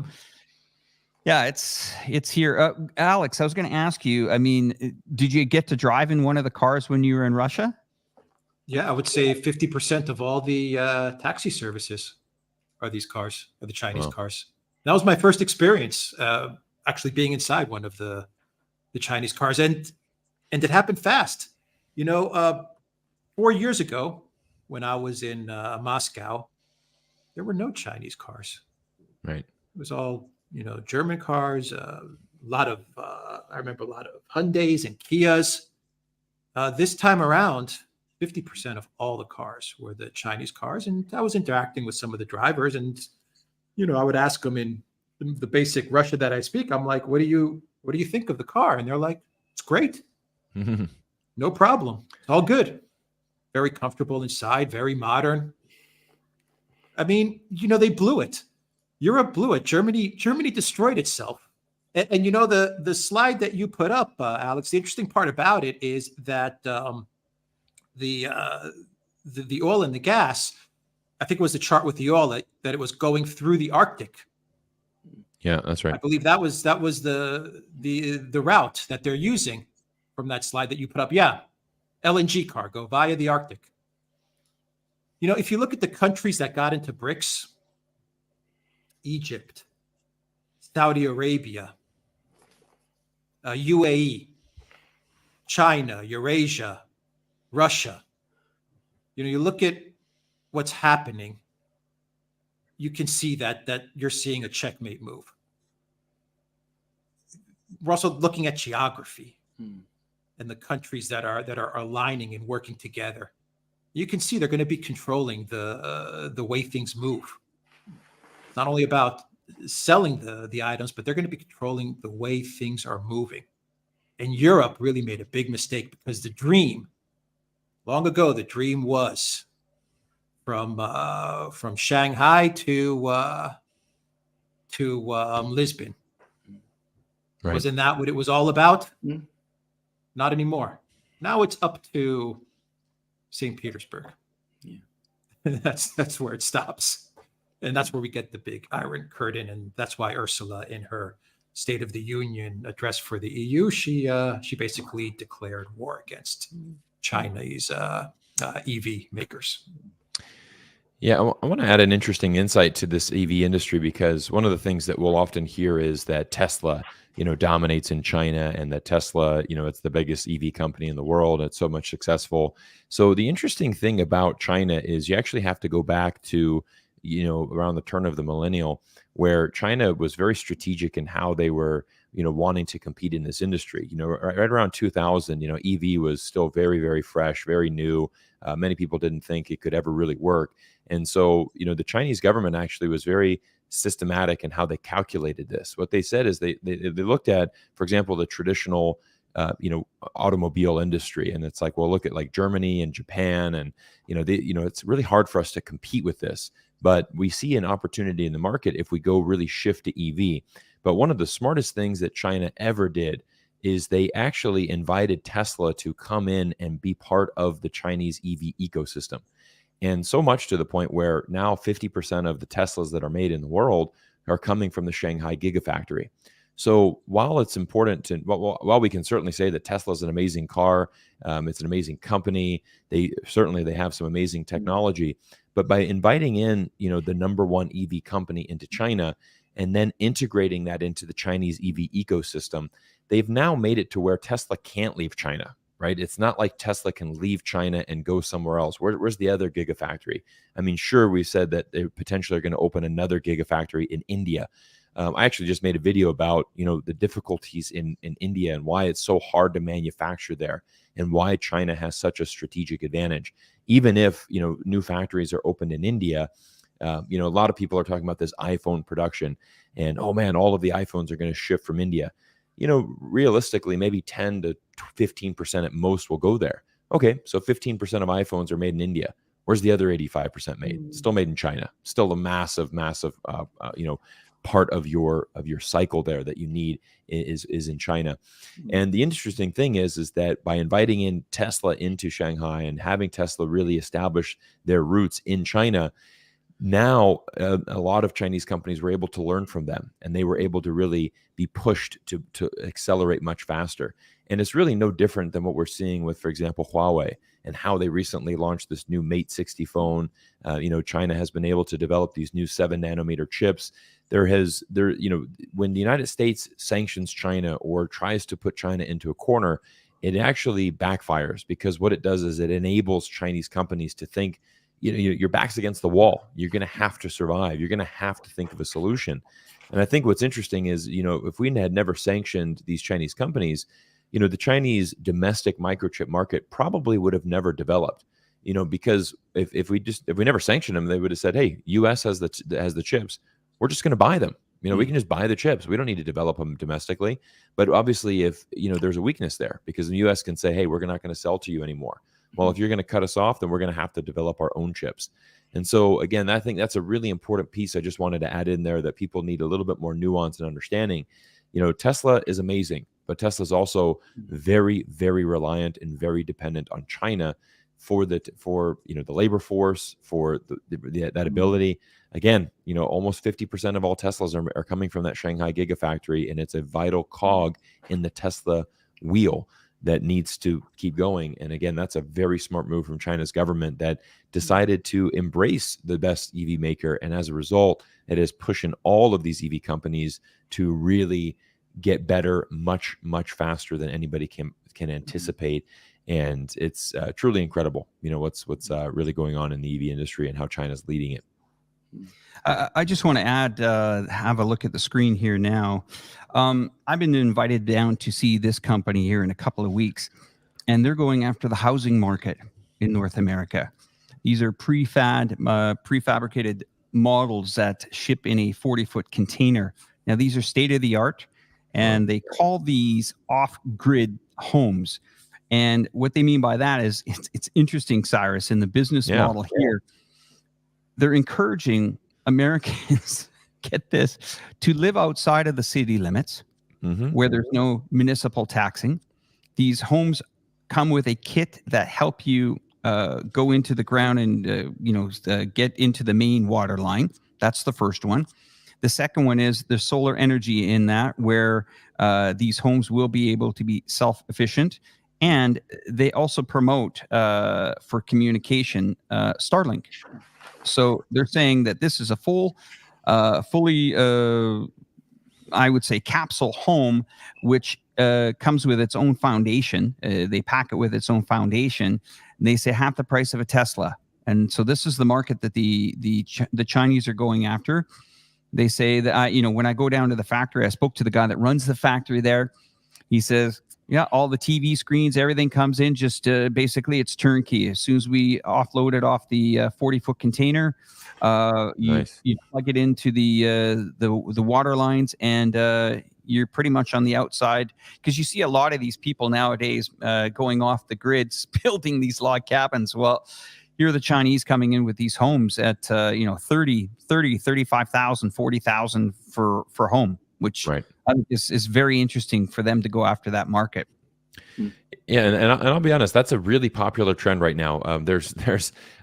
yeah, it's here. Alex, I was going to ask you, I mean, did you get to drive in one of the cars when you were in Russia? Yeah, I would say 50% of all the taxi services are these cars, are the Chinese cars. That was my first experience, actually being inside one of the Chinese cars, and it happened fast. 4 years ago, when I was in Moscow, there were no Chinese cars. Right. It was all German cars. A lot of I remember a lot of Hyundais and Kias. This time around, 50% of all the cars were the Chinese cars, and I was interacting with some of the drivers, and I would ask them in the basic Russian that I speak. I'm like, "What do you think of the car?" And they're like, "It's great, no problem, it's all good, very comfortable inside, very modern." I mean, they blew it. Europe blew it. Germany destroyed itself. And the slide that you put up, Alex, the interesting part about it is that the oil and the gas, I think it was the chart with the oil that it was going through the Arctic. Yeah, that's right. I believe that was the route that they're using from that slide that you put up. Yeah, LNG cargo via the Arctic. If you look at the countries that got into BRICS, Egypt, Saudi Arabia, UAE, China, Eurasia, Russia. You look at what's happening, you can see that you're seeing a checkmate move. We're also looking at geography and the countries that are aligning and working together. You can see they're going to be controlling the way things move. It's not only about selling the items, but they're going to be controlling the way things are moving. And Europe really made a big mistake, because long ago, the dream was from Shanghai to Lisbon. Right. Wasn't that what it was all about? Not anymore. Now it's up to St. Petersburg. Yeah. That's where it stops. And that's where we get the big Iron Curtain. And that's why Ursula, in her State of the Union address for the EU, she basically declared war against Chinese EV makers. Yeah, I want to add an interesting insight to this EV industry, because one of the things that we'll often hear is that Tesla, dominates in China, and that Tesla, it's the biggest EV company in the world. It's so much successful. So the interesting thing about China is you actually have to go back to around the turn of the millennial, where China was very strategic in how they were, wanting to compete in this industry. Right around 2000, EV was still very, very fresh, very new. Many people didn't think it could ever really work. And so, the Chinese government actually was very systematic in how they calculated this. What they said is they looked at, for example, the traditional automobile industry, and it's like, well, look at like Germany and Japan, and it's really hard for us to compete with this. But we see an opportunity in the market if we go really shift to EV. But one of the smartest things that China ever did is they actually invited Tesla to come in and be part of the Chinese EV ecosystem. And so much to the point where now 50% of the Teslas that are made in the world are coming from the Shanghai Gigafactory. So while it's important to, while we can certainly say that Tesla is an amazing car, it's an amazing company, they have some amazing technology, but by inviting in, the number one EV company into China, and then integrating that into the Chinese EV ecosystem, they've now made it to where Tesla can't leave China, right? It's not like Tesla can leave China and go somewhere else. Where's the other Gigafactory? I mean, sure, we said that they potentially are going to open another Gigafactory in India. I actually just made a video about, the difficulties in India and why it's so hard to manufacture there, and why China has such a strategic advantage. Even if, new factories are opened in India, a lot of people are talking about this iPhone production, and, oh man, all of the iPhones are going to ship from India. realistically, maybe 10 to 15% at most will go there. Okay, so 15% of iPhones are made in India. Where's the other 85% made? Still made in China. Still a massive part of your cycle there that you need is in China. And the interesting thing is that by inviting in Tesla into Shanghai and having Tesla really establish their roots in China, now a lot of Chinese companies were able to learn from them, and they were able to really be pushed to accelerate much faster. And it's really no different than what we're seeing with, for example, Huawei and how they recently launched this new Mate 60 phone. China has been able to develop these new 7-nanometer chips. When the United States sanctions China or tries to put China into a corner, it actually backfires, because what it does is it enables Chinese companies to think, your back's against the wall. You're going to have to survive. You're going to have to think of a solution. And I think what's interesting is, if we had never sanctioned these Chinese companies, the Chinese domestic microchip market probably would have never developed, because if we never sanctioned them, they would have said, hey, US has the chips. We're just going to buy them. We can just buy the chips. We don't need to develop them domestically. But obviously, if there's a weakness there, because the US can say, hey, we're not going to sell to you anymore. Well, if you're going to cut us off, then we're going to have to develop our own chips. And so, again, I think that's a really important piece I just wanted to add in there, that people need a little bit more nuance and understanding. Tesla is amazing, but Tesla is also very, very reliant and very dependent on China for the labor force, for that ability. Again, almost 50% of all Teslas are coming from that Shanghai Gigafactory, and it's a vital cog in the Tesla wheel that needs to keep going. And again, that's a very smart move from China's government that decided to embrace the best EV maker. And as a result, it is pushing all of these EV companies to really get better much, much faster than anybody can anticipate. And it's truly incredible, what's really going on in the EV industry and how China's leading it. I just want to add, have a look at the screen here now. I've been invited down to see this company here in a couple of weeks, and they're going after the housing market in North America. These are prefabricated models that ship in a 40-foot container. Now, these are state-of-the-art, and they call these off-grid homes. And what they mean by that is, it's interesting, Cyrus, in the business model here, they're encouraging Americans, get this, to live outside of the city limits, where there's no municipal taxing. These homes come with a kit that help you go into the ground and get into the main water line. That's the first one. The second one is the solar energy in that, where these homes will be able to be self-efficient. And they also promote for communication Starlink. So they're saying that this is a fully, I would say, capsule home, which comes with its own foundation. They pack it with its own foundation. And they say half the price of a Tesla. And so this is the market that the Chinese are going after. They say that, when I go down to the factory, I spoke to the guy that runs the factory there. He says, yeah, all the TV screens, everything comes in. Just basically, it's turnkey. As soon as we offload it off the 40-foot container, you plug it into the water lines, and you're pretty much on the outside. Because you see a lot of these people nowadays going off the grids, building these log cabins. Well, here are the Chinese coming in with these homes at 30, 35,000, 40,000 for home, which I think is very interesting for them to go after that market. Yeah, and I'll be honest, that's a really popular trend right now. There's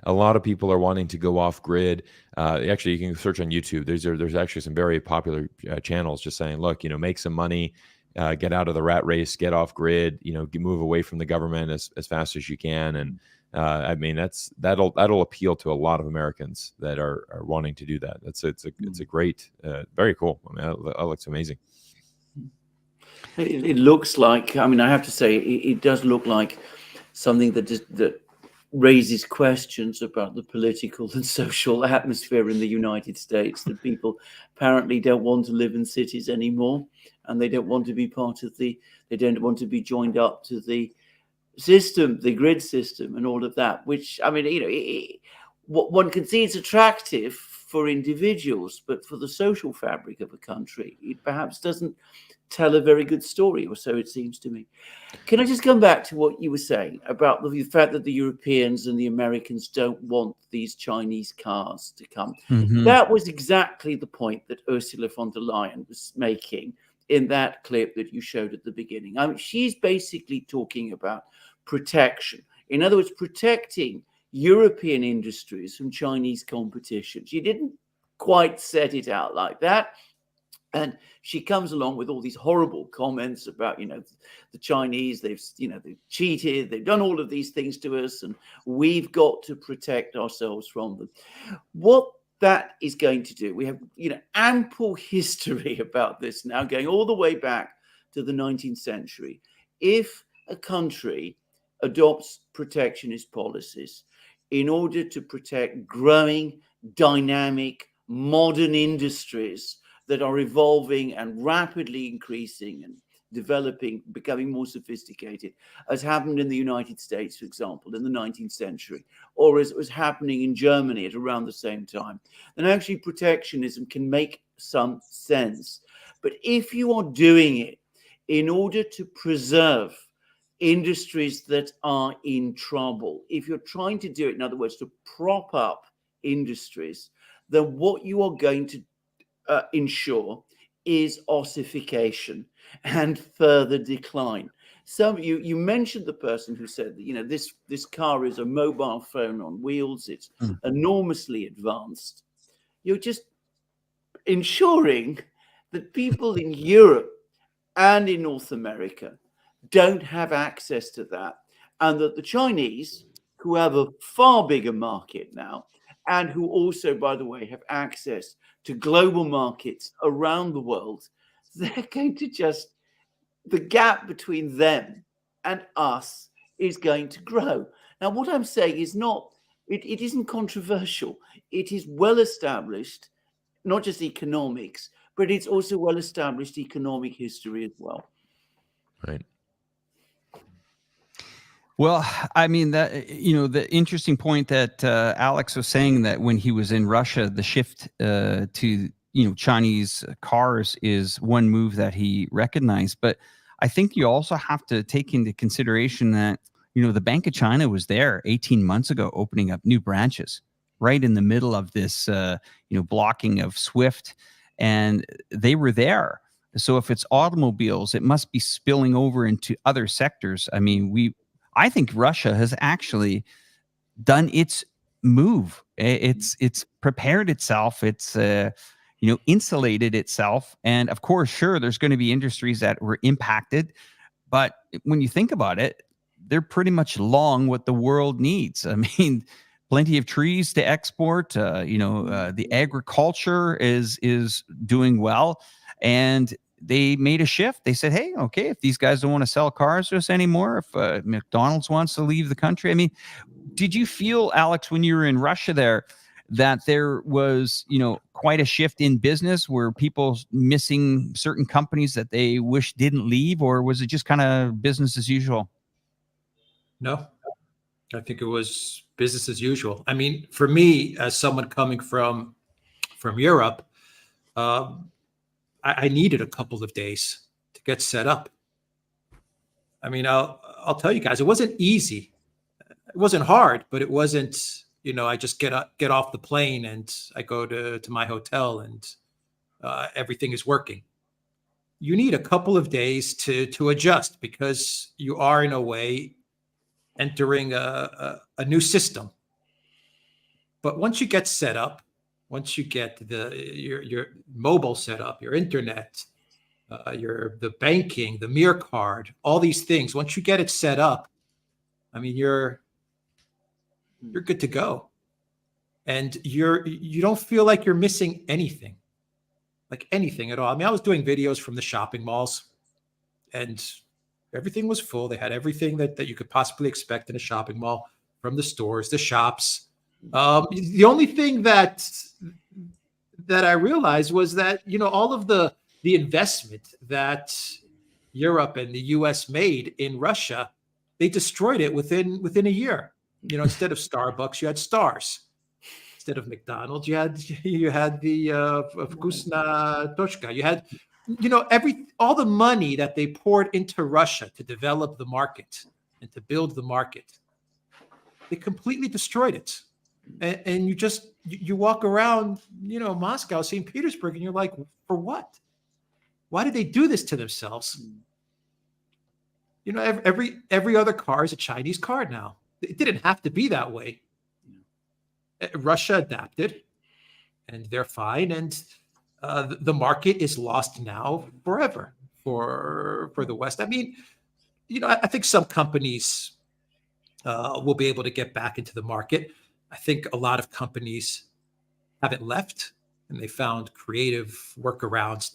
a lot of people are wanting to go off grid. Actually, you can search on YouTube. There's actually some very popular channels just saying, look, make some money, get out of the rat race, get off grid, move away from the government as fast as you can. And I mean, that'll appeal to a lot of Americans that are wanting to do that. It's a great, very cool. I mean, that looks amazing. It looks like, I mean, I have to say, it does look like something that raises questions about the political and social atmosphere in the United States, that people apparently don't want to live in cities anymore, and they don't want to be they don't want to be joined up to the system, the grid system and all of that, which, I mean, what one can see is attractive for individuals, but for the social fabric of a country, it perhaps doesn't tell a very good story, or so it seems to me. Can I just come back to what you were saying about the fact that the Europeans and the Americans don't want these Chinese cars to come? Mhm. That was exactly the point that Ursula von der Leyen was making in that clip that you showed at the beginning. I mean, she's basically talking about protection. In other words, protecting European industries from Chinese competition. She didn't quite set it out like that. And she comes along with all these horrible comments about, the Chinese, they've cheated, they've done all of these things to us, and we've got to protect ourselves from them. What that is going to do, we have, ample history about this now, going all the way back to the 19th century. If a country adopts protectionist policies in order to protect growing, dynamic, modern industries that are evolving and rapidly increasing and developing, becoming more sophisticated, as happened in the United States, for example, in the 19th century, or as it was happening in Germany at around the same time, then actually protectionism can make some sense. But if you are doing it in order to preserve industries that are in trouble, if you're trying to do it, in other words, to prop up industries, then what you are going to ensure is ossification and further decline. You mentioned the person who said that this car is a mobile phone on wheels. It's enormously advanced. You're just ensuring that people in Europe and in North America don't have access to that, and that the Chinese, who have a far bigger market now, and who also, by the way, have access to global markets around the world, they're going to the gap between them and us is going to grow. Now, what I'm saying is it isn't controversial. It is well established, not just economics, but it's also well established economic history as well. Right. Well, I mean, the interesting point that Alex was saying, that when he was in Russia, the shift to Chinese cars is one move that he recognized. But I think you also have to take into consideration that the Bank of China was there 18 months ago, opening up new branches right in the middle of this blocking of SWIFT, and they were there. So if it's automobiles, it must be spilling over into other sectors. I mean, I think Russia has actually done its move. It's prepared itself. It's insulated itself. And of course, sure, there's going to be industries that were impacted, but when you think about it, they're pretty much long what the world needs. I mean, plenty of trees to export. The agriculture is doing well, and they made a shift. They said, hey, okay, if these guys don't want to sell cars to us anymore, if McDonald's wants to leave the country. I mean, did you feel, Alex, when you were in Russia there, that there was, quite a shift in business? Were people missing certain companies that they wish didn't leave, or was it just kind of business as usual? No, I think it was business as usual. I mean, for me, as someone coming from Europe, I needed a couple of days to get set up. I mean, I'll tell you guys, it wasn't easy. It wasn't hard, but it wasn't, I just get off the plane and I go to my hotel and everything is working. You need a couple of days to adjust, because you are, in a way, entering a new system. But once you get set up, once you get your mobile set up, your internet, the banking, the Mir card, all these things, once you get it set up, I mean, you're good to go. And you don't feel like you're missing anything, like anything at all. I mean, I was doing videos from the shopping malls, and everything was full. They had everything that you could possibly expect in a shopping mall, from the stores, the shops. The only thing that I realized was that, all of the investment that Europe and the US made in Russia, they destroyed it within a year. Instead of Starbucks, you had Stars. Instead of McDonald's, you had the Vkusna Tochka. You had all the money that they poured into Russia to develop the market and to build the market, they completely destroyed it. And you walk around, Moscow, St. Petersburg, and you're like, for what? Why did they do this to themselves? Every other car is a Chinese car now. It didn't have to be that way. Russia adapted, and they're fine. And the market is lost now forever for the West. I mean, I think some companies will be able to get back into the market. I think a lot of companies haven't left, and they found creative workarounds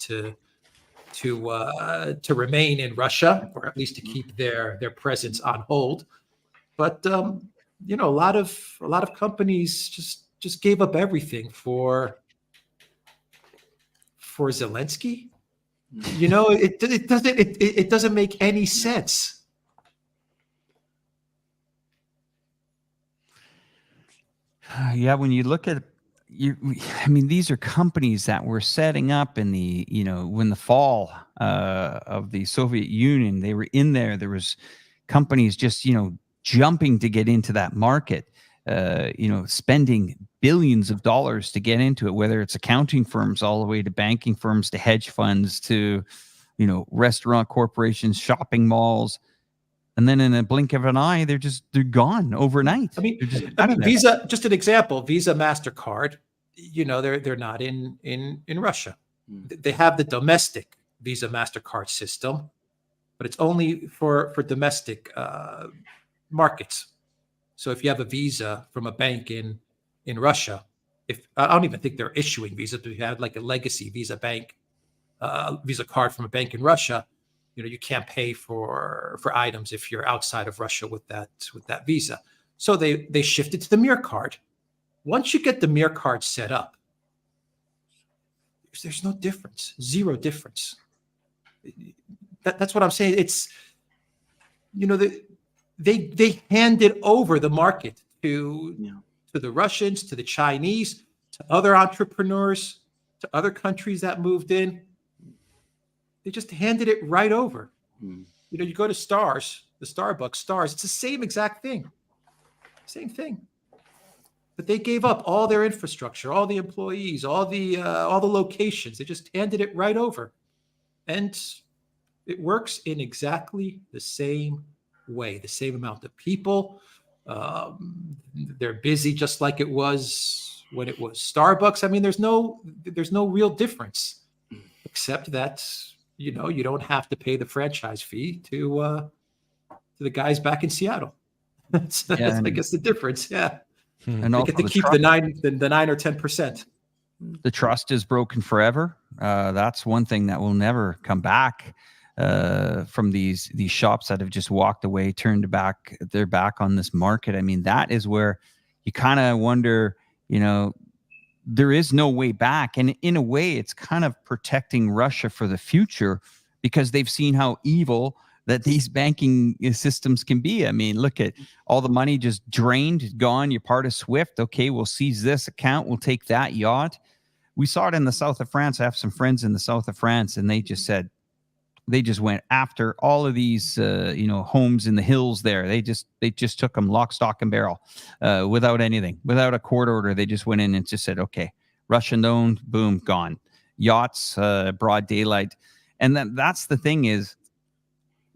to remain in Russia, or at least to keep their presence on hold. But a lot of companies just gave up everything for Zelensky. It doesn't make any sense. Yeah, when you look at these are companies that were setting up in the, when the fall of the Soviet Union, they were in there. There was companies just, jumping to get into that market, spending billions of dollars to get into it, whether it's accounting firms all the way to banking firms to hedge funds to, restaurant corporations, shopping malls. And then in a blink of an eye, they're gone overnight. I mean, Visa, just an example, Visa, MasterCard, they're not in Russia. They have the domestic Visa, MasterCard system, but it's only for domestic markets. So if you have a Visa from a bank in Russia, I don't even think they're issuing Visa, but if you have like a legacy Visa bank, Visa card from a bank in Russia, you can't pay for items if you're outside of Russia with that Visa. So they shifted to the Mir card. Once you get the Mir card set up, there's no difference, zero difference. That's what I'm saying. It's they handed over the market to the Russians, to the Chinese, to other entrepreneurs, to other countries that moved in. They just handed it right over. You go to Starbucks, it's the same exact thing. Same thing. But they gave up all their infrastructure, all the employees, all the locations. They just handed it right over. And it works in exactly the same way, the same amount of people. They're busy just like it was when it was Starbucks. I mean, there's no real difference, except that you don't have to pay the franchise fee to the guys back in Seattle. That's I guess the difference. Yeah, and they get to keep the 9 or 10%. The trust is broken forever. That's one thing that will never come back from these shops that have just walked away, turned their back on this market. I mean, that is where you kind of wonder, there is no way back. And in a way, it's kind of protecting Russia for the future because they've seen how evil that these banking systems can be. I mean, look at all the money just drained, gone. You're part of SWIFT. Okay, we'll seize this account. We'll take that yacht. We saw it in the south of France. I have some friends in the south of France, and they just said, they just went after all of these, homes in the hills there. They just took them lock, stock, and barrel, without anything, without a court order. They just went in and just said, okay, Russian owned, boom, gone. Yachts, broad daylight. And that's the thing is,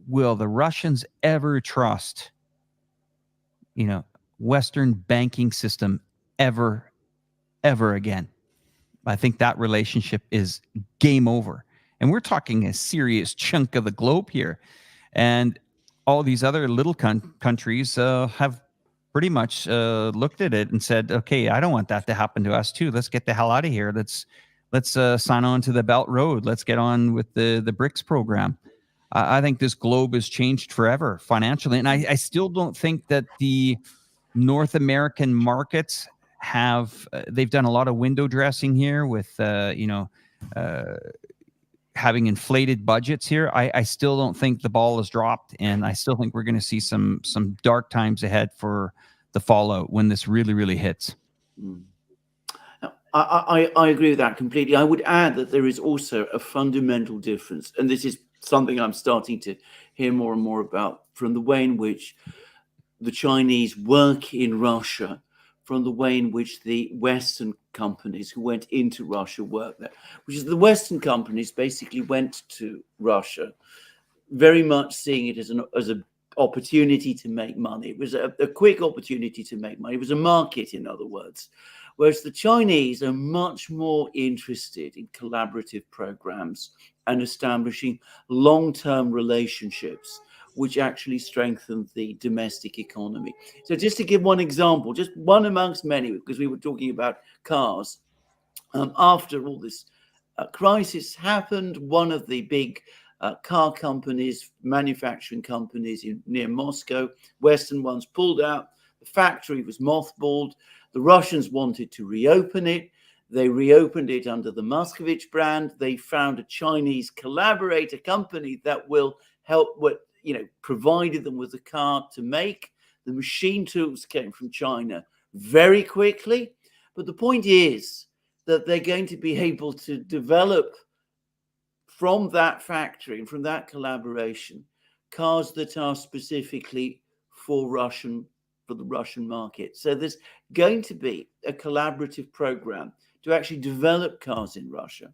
will the Russians ever trust, Western banking system ever again? I think that relationship is game over. And we're talking a serious chunk of the globe here. And all these other little countries have pretty much looked at it and said, okay, I don't want that to happen to us too. Let's get the hell out of here. Let's sign on to the Belt Road. Let's get on with the BRICS program. I think this globe has changed forever financially. And I still don't think that the North American markets they've done a lot of window dressing here with, having inflated budgets here. I still don't think the ball is dropped, and I still think we're going to see some dark times ahead for the fallout when this really, really hits. I agree with that completely. I would add that there is also a fundamental difference, and this is something I'm starting to hear more and more about, from the way in which the Chinese work in Russia, from the way in which the Western companies who went into Russia work there, which is the Western companies basically went to Russia very much seeing it as an opportunity to make money. It was a quick opportunity to make money. It was a market, in other words. Whereas the Chinese are much more interested in collaborative programs and establishing long-term relationships, which actually strengthen the domestic economy. So just to give one example, just one amongst many, because we were talking about cars. After all this crisis happened, one of the big car companies, manufacturing companies near Moscow, Western ones, pulled out. The factory was mothballed. The Russians wanted to reopen it. They reopened it under the Moscovich brand. They found a Chinese collaborator company that will help, provided them with a car to make. The machine tools came from China very quickly. But the point is that they're going to be able to develop from that factory and from that collaboration cars that are specifically for the Russian market. So there's going to be a collaborative program to actually develop cars in Russia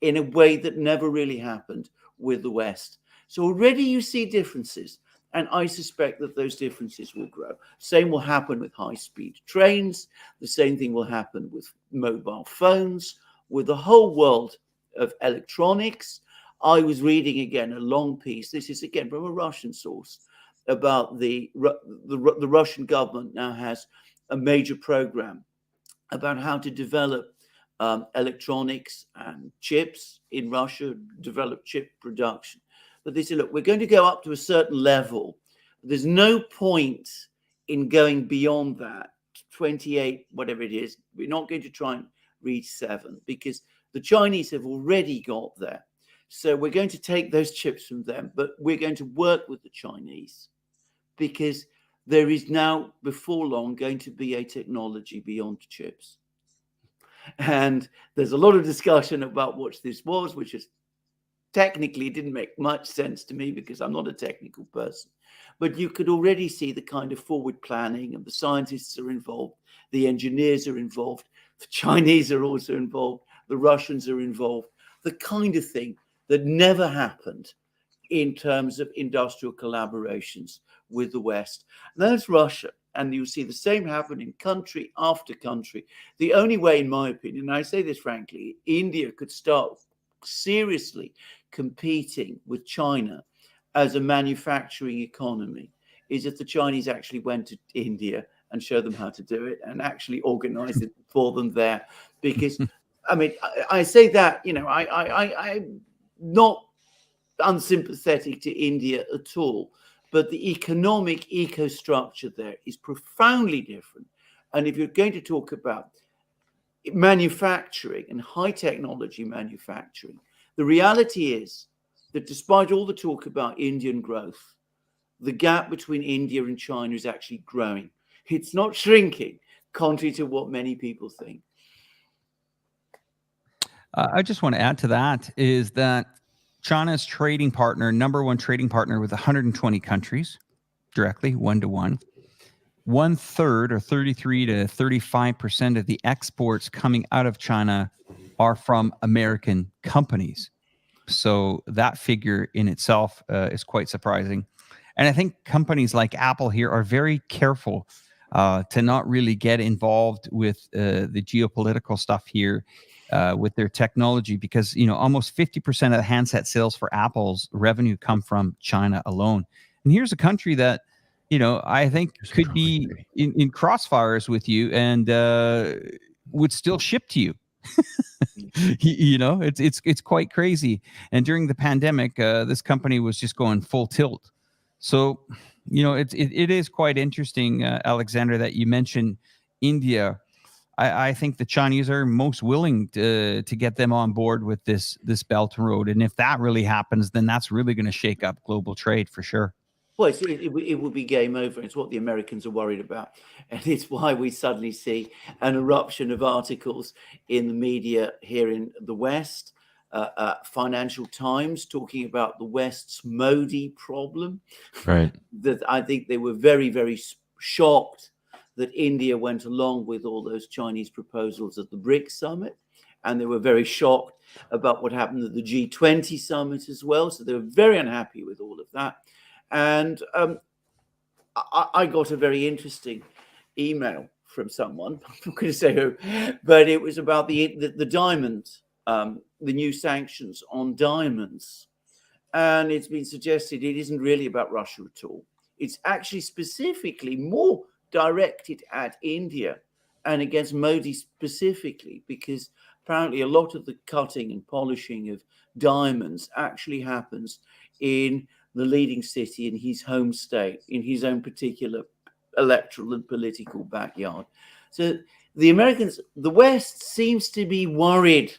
in a way that never really happened with the West. So already you see differences, and I suspect that those differences will grow. Same will happen with high-speed trains. The same thing will happen with mobile phones, with the whole world of electronics. I was reading again a long piece. This is again from a Russian source about the Russian government now has a major program about how to develop electronics and chips in Russia, develop chip production. But they say, look, we're going to go up to a certain level. There's no point in going beyond that, 28, whatever it is. We're not going to try and reach 7 because the Chinese have already got there. So we're going to take those chips from them, but we're going to work with the Chinese because there is now, before long, going to be a technology beyond chips. And there's a lot of discussion about what this was, which is technically didn't make much sense to me because I'm not a technical person. But you could already see the kind of forward planning, and the scientists are involved, the engineers are involved, the Chinese are also involved, the Russians are involved, the kind of thing that never happened in terms of industrial collaborations with the West. And that's Russia. And you see the same happen in country after country. The only way, in my opinion, and I say this frankly, India could start seriously competing with China as a manufacturing economy is if the Chinese actually went to India and showed them how to do it and actually organized it for them there. Because, I mean, I say that, I'm not unsympathetic to India at all, but the economic ecostructure there is profoundly different. And if you're going to talk about manufacturing and high technology manufacturing, the reality is that despite all the talk about Indian growth, the gap between India and China is actually growing. It's not shrinking, contrary to what many people think. I just want to add to that is that China's trading partner, number one trading partner with 120 countries, directly, 1-to-1. 1/3 or 33 to 35% of the exports coming out of China are from American companies. So that figure in itself is quite surprising. And I think companies like Apple here are very careful to not really get involved with the geopolitical stuff here with their technology, because, almost 50% of the handset sales for Apple's revenue come from China alone. And here's a country that, I think could be in crossfires with you and would still ship to you. It's quite crazy. And during the pandemic, this company was just going full tilt. So, it is quite interesting, Alexander, that you mentioned India. I think the Chinese are most willing to get them on board with this Belt and Road. And if that really happens, then that's really going to shake up global trade for sure. Well, it will be game over. It's what the Americans are worried about. And it's why we suddenly see an eruption of articles in the media here in the West. Financial Times talking about the West's Modi problem. Right. That I think they were very, very shocked that India went along with all those Chinese proposals at the BRICS summit. And they were very shocked about what happened at the G20 summit as well. So they were very unhappy with all of that. And I got a very interesting email from someone. I'm not going to say who, but it was about the diamonds, the new sanctions on diamonds. And it's been suggested it isn't really about Russia at all. It's actually specifically more directed at India and against Modi specifically, because apparently a lot of the cutting and polishing of diamonds actually happens in the leading city in his home state, in his own particular electoral and political backyard. So the Americans, the West seems to be worried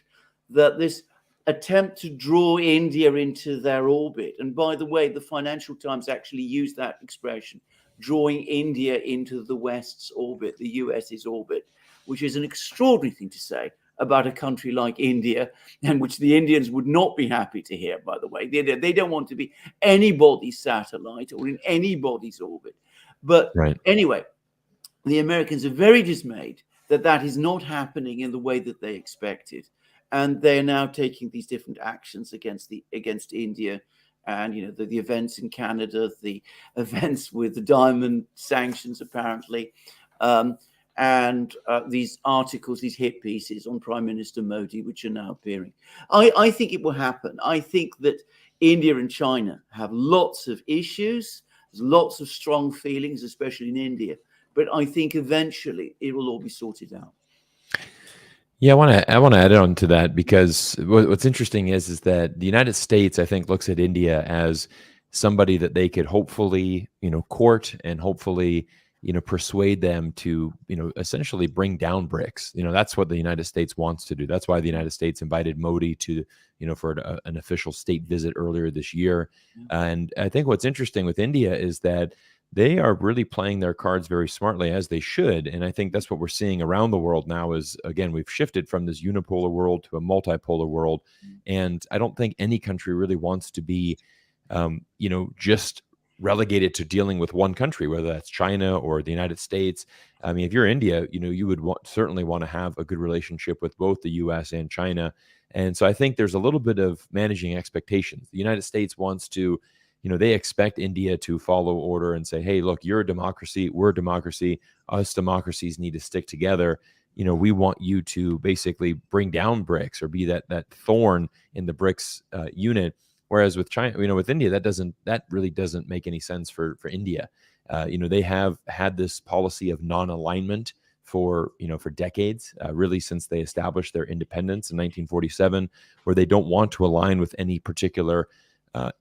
that this attempt to draw India into their orbit, and by the way, the Financial Times actually used that expression, drawing India into the West's orbit, the US's orbit, which is an extraordinary thing to say about a country like India, and which the Indians would not be happy to hear, by the way. They don't want to be anybody's satellite or in anybody's orbit. But anyway, the Americans are very dismayed that that is not happening in the way that they expected. And they're now taking these different actions against India. And, you know, the events in Canada, the events with the diamond sanctions, apparently, and these articles, these hit pieces on Prime Minister Modi, which are now appearing. I think it will happen. I think that India and China have lots of issues. There's lots of strong feelings, especially in India. But I think eventually it will all be sorted out. Yeah, I want to add on to that, because what's interesting is that the United States, I think, looks at India as somebody that they could hopefully, court and hopefully, persuade them to, essentially bring down BRICS. That's what the United States wants to do. That's why the United States invited Modi to, for an official state visit earlier this year. And I think what's interesting with India is that they are really playing their cards very smartly, as they should. And I think that's what we're seeing around the world now is, again, we've shifted from this unipolar world to a multipolar world. And I don't think any country really wants to be, just relegated to dealing with one country, whether that's China or the United States. I mean, if you're India, you would certainly want to have a good relationship with both the US and China. And so I think there's a little bit of managing expectations. The United States wants to, they expect India to follow order and say, hey, look, you're a democracy, we're a democracy, us democracies need to stick together. We want you to basically bring down BRICS or be that thorn in the BRICS unit. Whereas with China, with India, that really doesn't make any sense for India. They have had this policy of non-alignment for decades, really since they established their independence in 1947, where they don't want to align with any particular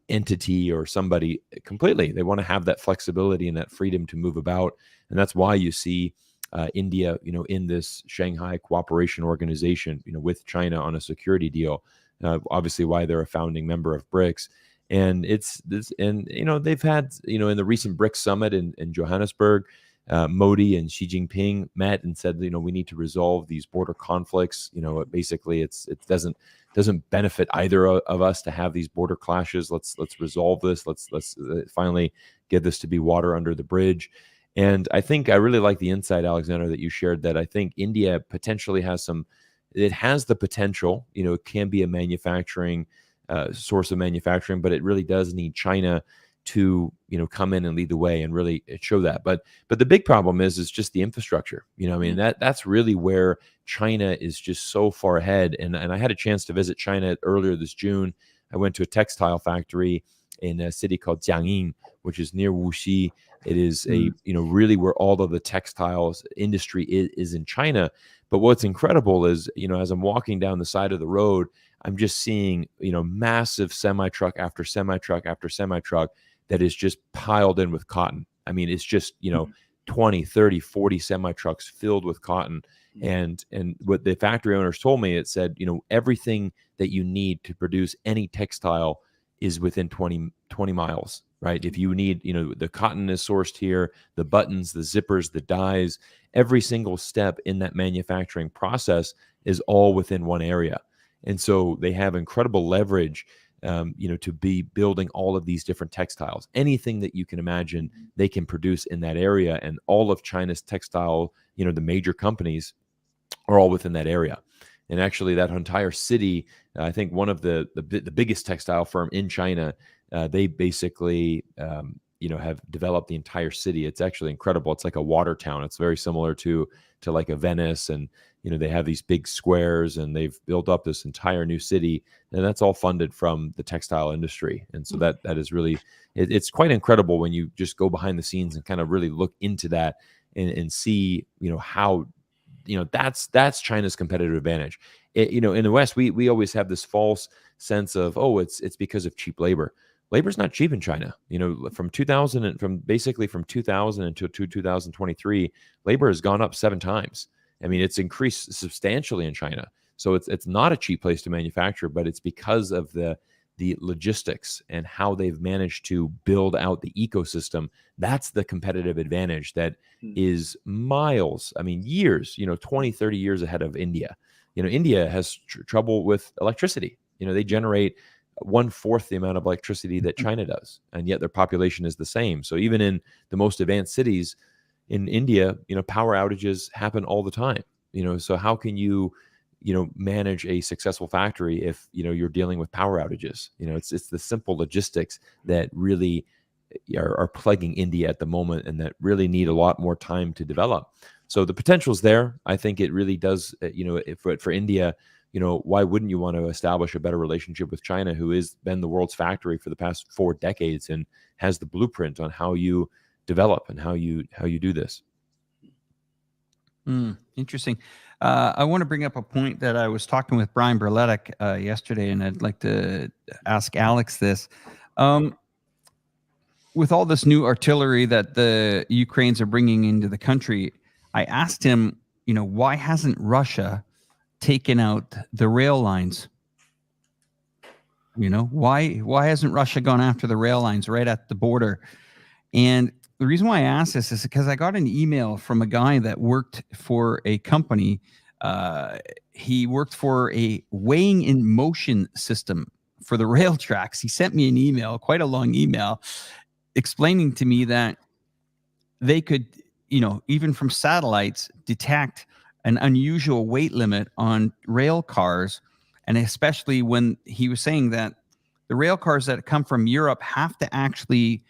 entity or somebody completely. They want to have that flexibility and that freedom to move about. And that's why you see India, in this Shanghai Cooperation Organization, with China on a security deal. Obviously why they're a founding member of BRICS. And it's this, and they've had, in the recent BRICS summit in Johannesburg, Modi and Xi Jinping met and said, we need to resolve these border conflicts. Basically it doesn't benefit either of us to have these border clashes. Let's resolve this. Let's finally get this to be water under the bridge. And I think I really like the insight, Alexander, that you shared, that I think India potentially has it has the potential, it can be a manufacturing source of manufacturing, but it really does need China to, come in and lead the way and really show that. But the big problem is just the infrastructure. That's really where China is just so far ahead. And I had a chance to visit China earlier this June. I went to a textile factory in a city called Jiangyin, which is near Wuxi. It is really where all of the textiles industry is in China. But what's incredible is, as I'm walking down the side of the road, I'm just seeing, massive semi-truck after semi-truck after semi-truck that is just piled in with cotton. I mean, it's just, 20, 30, 40 semi-trucks filled with cotton. And what the factory owners told me, it said, everything that you need to produce any textile is within 20 miles right? If you need, the cotton is sourced here, the buttons, the zippers, the dies, every single step in that manufacturing process is all within one area. And so they have incredible leverage, to be building all of these different textiles. Anything that you can imagine, they can produce in that area. And all of China's textile, the major companies are all within that area. And actually that entire city, I think one of the biggest textile firm in China, they basically, have developed the entire city. It's actually incredible. It's like a water town. It's very similar to like a Venice, and they have these big squares, and they've built up this entire new city, and that's all funded from the textile industry. And so that is really, it's quite incredible when you just go behind the scenes and kind of really look into that and see, how, that's China's competitive advantage. In the West, we always have this false sense of, it's because of cheap labor. Labor's not cheap in China. From 2000 until 2023, labor has gone up 7 times. I mean, it's increased substantially in China. So it's not a cheap place to manufacture, but it's because of the logistics and how they've managed to build out the ecosystem. That's the competitive advantage that is miles, years, 20, 30 years ahead of India. India has trouble with electricity. They generate 1/4 the amount of electricity that China does, and yet their population is the same. So even in the most advanced cities in India, power outages happen all the time. So how can you manage a successful factory if you're dealing with power outages? It's the simple logistics that really are plaguing India at the moment, and that really need a lot more time to develop. So the potential's there. I think it really does. For India, why wouldn't you want to establish a better relationship with China, who has been the world's factory for the past 4 decades and has the blueprint on how you develop and how you do this? Interesting. I want to bring up a point that I was talking with Brian Berletic yesterday, and I'd like to ask Alex this. With all this new artillery that the Ukrainians are bringing into the country, I asked him, why hasn't Russia taken out the rail lines? Why hasn't Russia gone after the rail lines right at the border? And the reason why I asked this is because I got an email from a guy that worked for a company. He worked for a weighing in motion system for the rail tracks. He sent me an email, quite a long email, explaining to me that they could, even from satellites, detect an unusual weight limit on rail cars. And especially when he was saying that the rail cars that come from Europe have to actually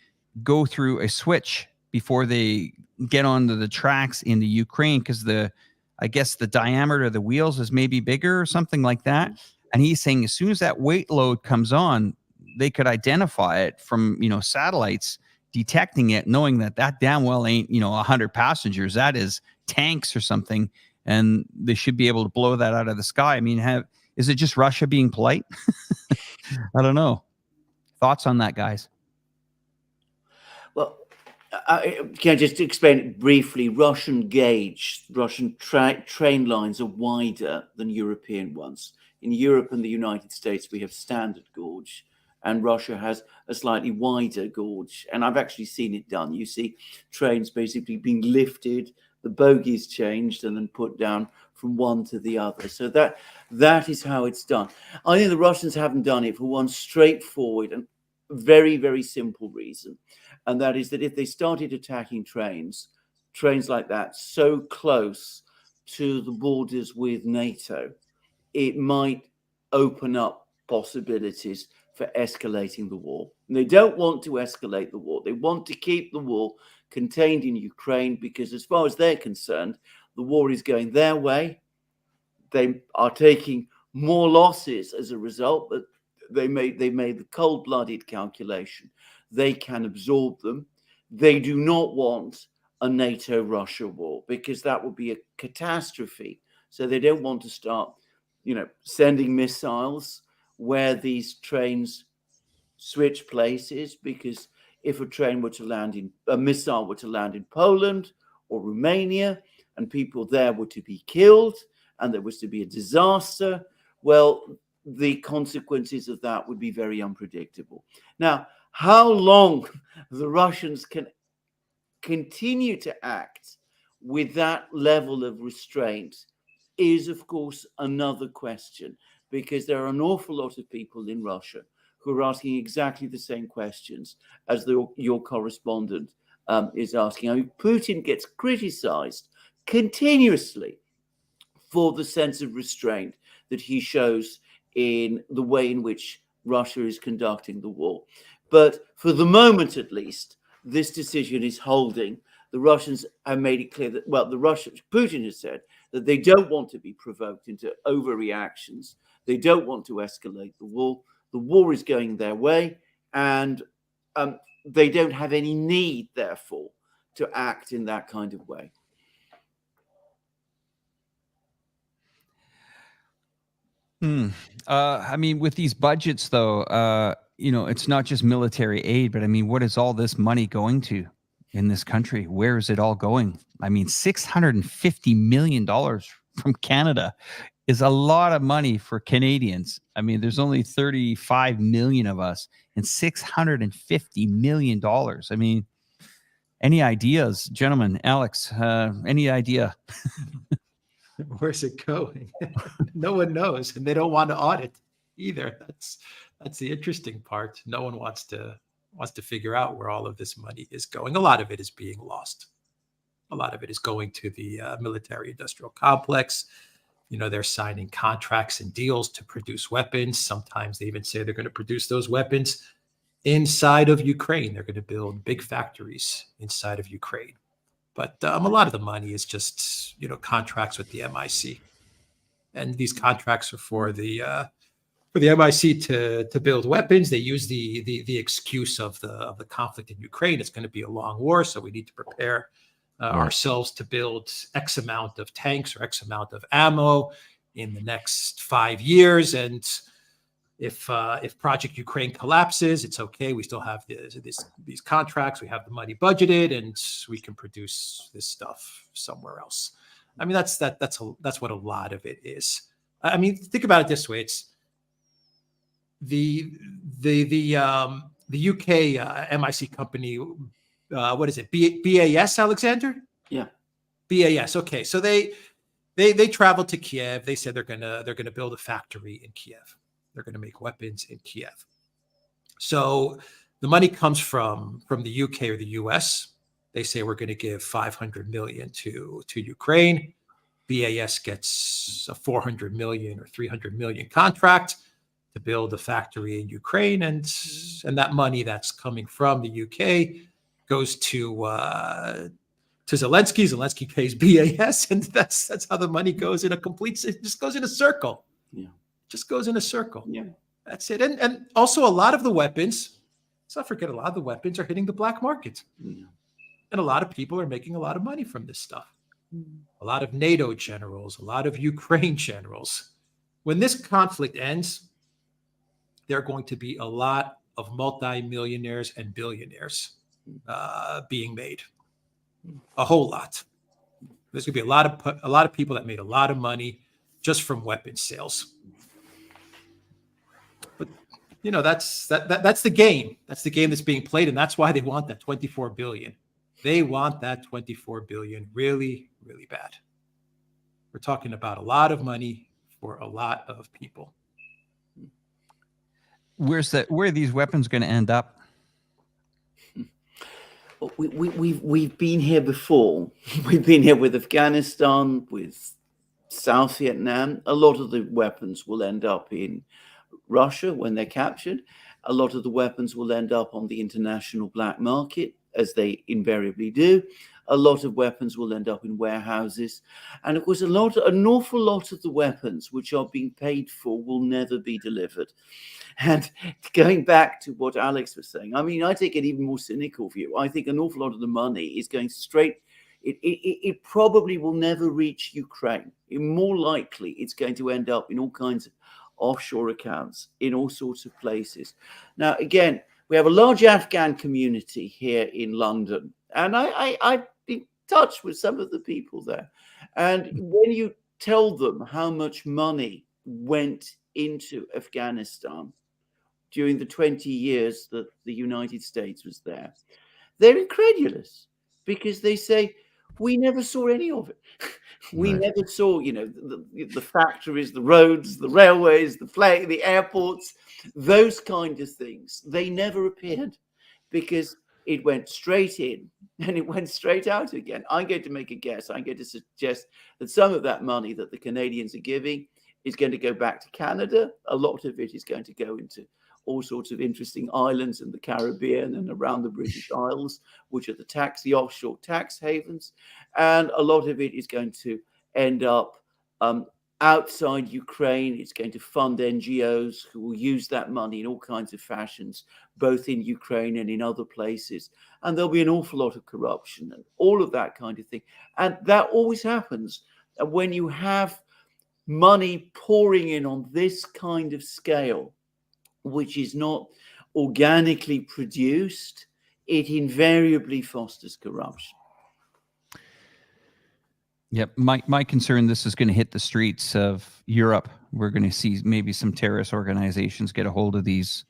go through a switch before they get onto the tracks in the Ukraine, because I guess the diameter of the wheels is maybe bigger or something like that. And he's saying as soon as that weight load comes on, they could identify it from, satellites detecting it, knowing that damn well ain't, 100 passengers. That is tanks or something. And they should be able to blow that out of the sky. Is it just Russia being polite? I don't know. Thoughts on that, guys? Well, can I just explain it briefly? Russian train lines are wider than European ones. In Europe and the United States, we have standard gauge, and Russia has a slightly wider gauge. And I've actually seen it done. You see trains basically being lifted, the bogies changed, and then put down from one to the other. So that is how it's done. I think the Russians haven't done it for one straightforward and very, very simple reason. And that is that if they started attacking trains like that so close to the borders with NATO, it might open up possibilities for escalating the war. And they don't want to escalate the war. They want to keep the war contained in Ukraine, because as far as they're concerned, the war is going their way. They are taking more losses as a result, but they made the cold-blooded calculation. They can absorb them. They do not want a NATO-Russia war, because that would be a catastrophe. So they don't want to start, sending missiles where these trains switch places, because if a missile were to land in Poland or Romania, and people there were to be killed, and there was to be a disaster, well, the consequences of that would be very unpredictable. Now, How long the Russians can continue to act with that level of restraint is, of course, another question, because there are an awful lot of people in Russia who are asking exactly the same questions as your correspondent is asking. I mean, Putin gets criticized continuously for the sense of restraint that he shows in the way in which Russia is conducting the war. But for the moment, at least, this decision is holding. The Russians have made it clear that, well, Putin has said that they don't want to be provoked into overreactions. They don't want to escalate the war. The war is going their way, and they don't have any need, therefore, to act in that kind of way. I mean, with these budgets, though, it's not just military aid, but I mean, what is all this money going to in this country? Where is it all going? I mean, $650 million from Canada is a lot of money for Canadians. I mean, there's only 35 million of us, and $650 million. I mean, any ideas, gentlemen? Alex, any idea? Where's it going? No one knows, and they don't want to audit either. That's the interesting part. No one wants to figure out where all of this money is going. A lot of it is being lost. A lot of it is going to the military-industrial complex. They're signing contracts and deals to produce weapons. Sometimes they even say they're going to produce those weapons inside of Ukraine. They're going to build big factories inside of Ukraine. But a lot of the money is just, contracts with the MIC, and these contracts are for the MIC to build weapons. They use the excuse of the conflict in Ukraine. It's going to be a long war, so we need to prepare ourselves to build X amount of tanks or X amount of ammo in the next 5 years. And if Project Ukraine collapses, it's okay. We still have these contracts. We have the money budgeted, and we can produce this stuff somewhere else. I mean, that's what a lot of it is. I mean, think about it this way: it's the UK MIC company. What is it? BAS, Alexander? Yeah, BAS. Okay, so they traveled to Kiev. They said they're gonna build a factory in Kiev. They're going to make weapons in Kiev. So the money comes from the UK or the US. They say we're going to give $500 million to Ukraine. BAS gets a $400 million or $300 million contract to build a factory in Ukraine, and that money that's coming from the UK goes to Zelensky. Zelensky pays BAS, and that's how the money goes in it just goes in a circle. Yeah. Just goes in a circle. Yeah, that's it. And also a lot of the weapons, let's not forget, a lot of the weapons are hitting the black market. Yeah. And a lot of people are making a lot of money from this stuff. A lot of NATO generals, a lot of Ukraine generals. When this conflict ends, there are going to be a lot of multi-millionaires and billionaires being made. A whole lot. There's going to be a lot of people that made a lot of money just from weapons sales. But that's the game. That's the game that's being played, and that's why they want that $24 billion. They want that $24 billion really, really bad. We're talking about a lot of money for a lot of people. Where are these weapons going to end up? We've been here before. We've been here with Afghanistan, with South Vietnam. A lot of the weapons will end up in Russia when they're captured. A lot of the weapons will end up on the international black market, as they invariably do. A lot of weapons will end up in warehouses. And of course, an awful lot of the weapons which are being paid for will never be delivered. And going back to what Alex was saying, I mean, I take an even more cynical view. I think an awful lot of the money is going straight. It probably will never reach Ukraine. More likely, it's going to end up in all kinds of offshore accounts in all sorts of places. Now, again, we have a large Afghan community here in London, and I've been in touch with some of the people there. And when you tell them how much money went into Afghanistan during the 20 years that the United States was there, they're incredulous because they say, we never saw any of it. We never saw, the factories, the roads, the railways, the airports, those kind of things. They never appeared because it went straight in and it went straight out again. I'm going to make a guess. I'm going to suggest that some of that money that the Canadians are giving is going to go back to Canada. A lot of it is going to go into all sorts of interesting islands in the Caribbean and around the British Isles, which are the offshore tax havens. And a lot of it is going to end up outside Ukraine. It's going to fund NGOs who will use that money in all kinds of fashions, both in Ukraine and in other places. And there'll be an awful lot of corruption and all of that kind of thing. And that always happens when you have money pouring in on this kind of scale, which is not organically produced. It invariably fosters corruption. Yep. My concern, this is going to hit the streets of Europe. We're going to see maybe some terrorist organizations get a hold of these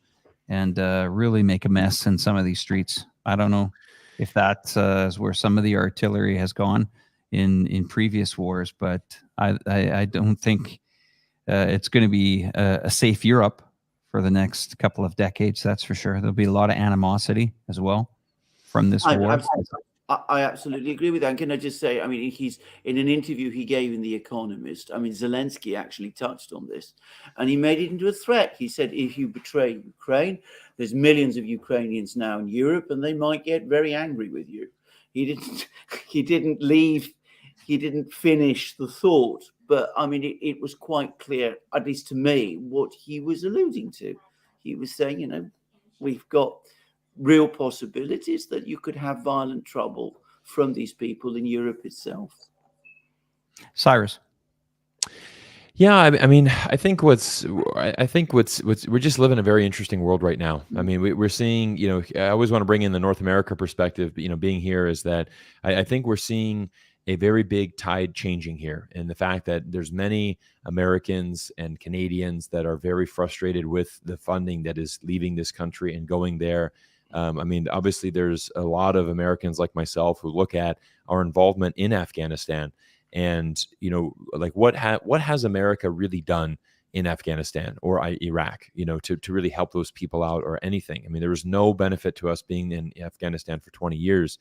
and really make a mess in some of these streets. I don't know if that's where some of the artillery has gone in previous wars, but I don't think it's going to be a safe Europe for the next couple of decades. That's for sure. There'll be a lot of animosity as well from this war. I absolutely agree with that. And can I just say, I mean, he's in an interview he gave in The Economist. I mean, Zelensky actually touched on this and he made it into a threat. He said, if you betray Ukraine, there's millions of Ukrainians now in Europe and they might get very angry with you. He didn't finish the thought, but I mean, it was quite clear, at least to me, what he was alluding to. He was saying, we've got real possibilities that you could have violent trouble from these people in Europe itself. Cyrus. Yeah, I mean, I think we're just living a very interesting world right now. I mean, we're seeing, I always want to bring in the North America perspective, but, being here is that I think we're seeing a very big tide changing here. And the fact that there's many Americans and Canadians that are very frustrated with the funding that is leaving this country and going there. I mean, obviously, there's a lot of Americans like myself who look at our involvement in Afghanistan and, like what has America really done in Afghanistan or Iraq, to really help those people out or anything. I mean, there was no benefit to us being in Afghanistan for 20 years.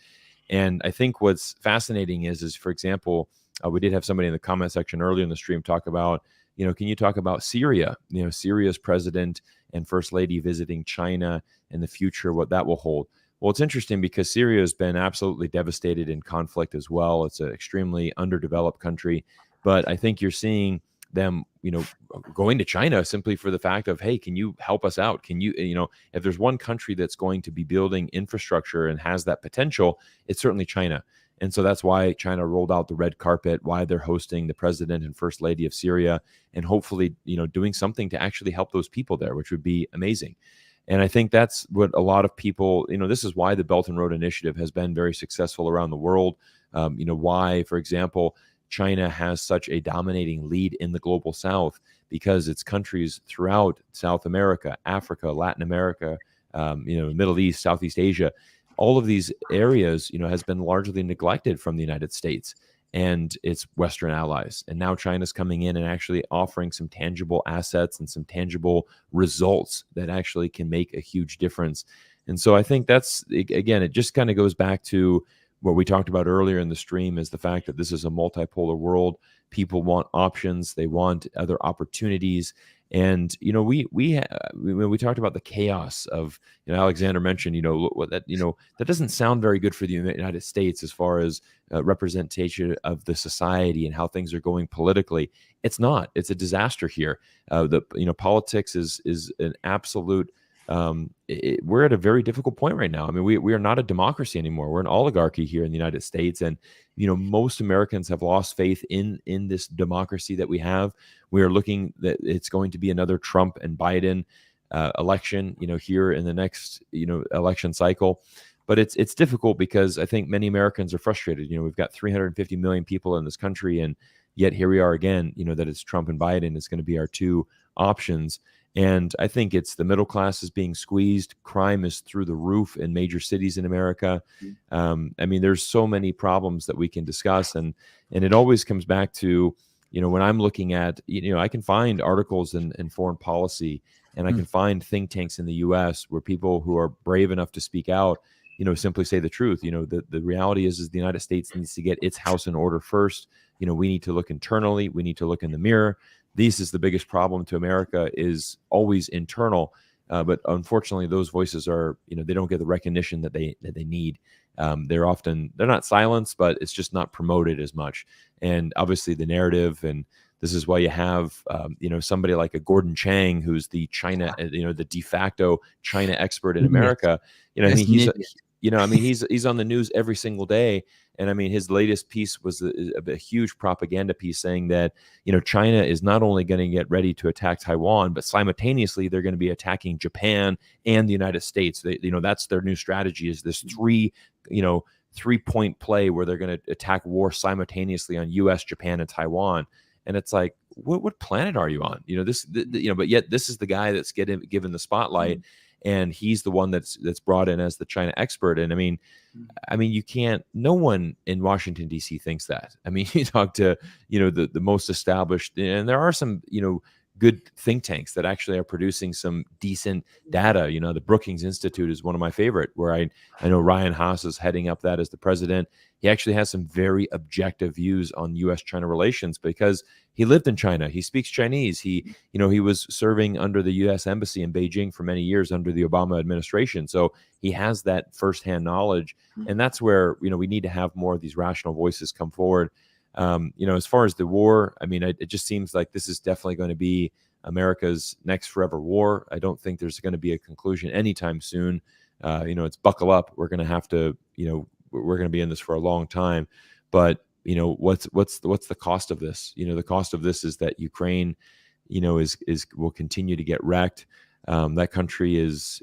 And I think what's fascinating is for example, we did have somebody in the comment section earlier in the stream talk about, can you talk about Syria? Syria's president and first lady visiting China and the future, what that will hold. Well, it's interesting because Syria has been absolutely devastated in conflict as well. It's an extremely underdeveloped country, but I think you're seeing them, going to China simply for the fact of, hey, can you help us out? Can you, if there's one country that's going to be building infrastructure and has that potential, it's certainly China. And so that's why China rolled out the red carpet, why they're hosting the president and first lady of Syria, and hopefully, doing something to actually help those people there, which would be amazing. And I think that's what a lot of people, this is why the Belt and Road Initiative has been very successful around the world. Why, for example, China has such a dominating lead in the global South, because it's countries throughout South America, Africa, Latin America, Middle East, Southeast Asia. All of these areas, has been largely neglected from the United States and its Western allies. And now China's coming in and actually offering some tangible assets and some tangible results that actually can make a huge difference. And so I think that's, again, it just kind of goes back to what we talked about earlier in the stream, is the fact that this is a multipolar world. People want options. They want other opportunities. And, when we talked about the chaos of, Alexander mentioned, that doesn't sound very good for the United States as far as representation of the society and how things are going politically. It's not. It's a disaster here. Politics is an absolute. We're at a very difficult point right now. I mean, we are not a democracy anymore. We're an oligarchy here in the United States. And, most Americans have lost faith in this democracy that we have. We are looking that it's going to be another Trump and Biden election, here in the next, election cycle. But it's difficult because I think many Americans are frustrated. We've got 350 million people in this country, and yet here we are again, that it's Trump and Biden is going to be our two options. And I think it's the middle class is being squeezed. Crime is through the roof in major cities in America. I mean, there's so many problems that we can discuss, and it always comes back to, when I'm looking at, I can find articles in foreign policy, and I can find think tanks in the U.S. where people who are brave enough to speak out, simply say the truth. The reality is the United States needs to get its house in order first. We need to look internally. We need to look in the mirror. This is the biggest problem to America, is always internal. But unfortunately, those voices are, they don't get the recognition that they need. They're not silenced, but it's just not promoted as much. And obviously the narrative, and this is why you have, somebody like a Gordon Chang, who's the China, the de facto China expert in America. He's on the news every single day. And I mean, his latest piece was a huge propaganda piece saying that, China is not only going to get ready to attack Taiwan, but simultaneously they're going to be attacking Japan and the United States. That's their new strategy, is this 3-point play where they're going to attack war simultaneously on US, Japan, and Taiwan. And it's like, what planet are you on? But yet this is the guy that's given the spotlight. And he's the one that's brought in as the China expert. And I mean, you can't. No one in Washington D.C. thinks that. I mean, you talk to the most established, and there are some good think tanks that actually are producing some decent data. The Brookings Institute is one of my favorite, where I know Ryan Haas is heading up that as the president. He actually has some very objective views on U.S.-China relations because he lived in China. He speaks Chinese. He was serving under the U.S. Embassy in Beijing for many years under the Obama administration. So he has that firsthand knowledge. And that's where, we need to have more of these rational voices come forward. As far as the war, I mean, it just seems like this is definitely going to be America's next forever war. I don't think there's going to be a conclusion anytime soon. It's buckle up. We're going to have to, we're going to be in this for a long time. But what's the cost of this? The cost of this is that Ukraine, will continue to get wrecked. That country is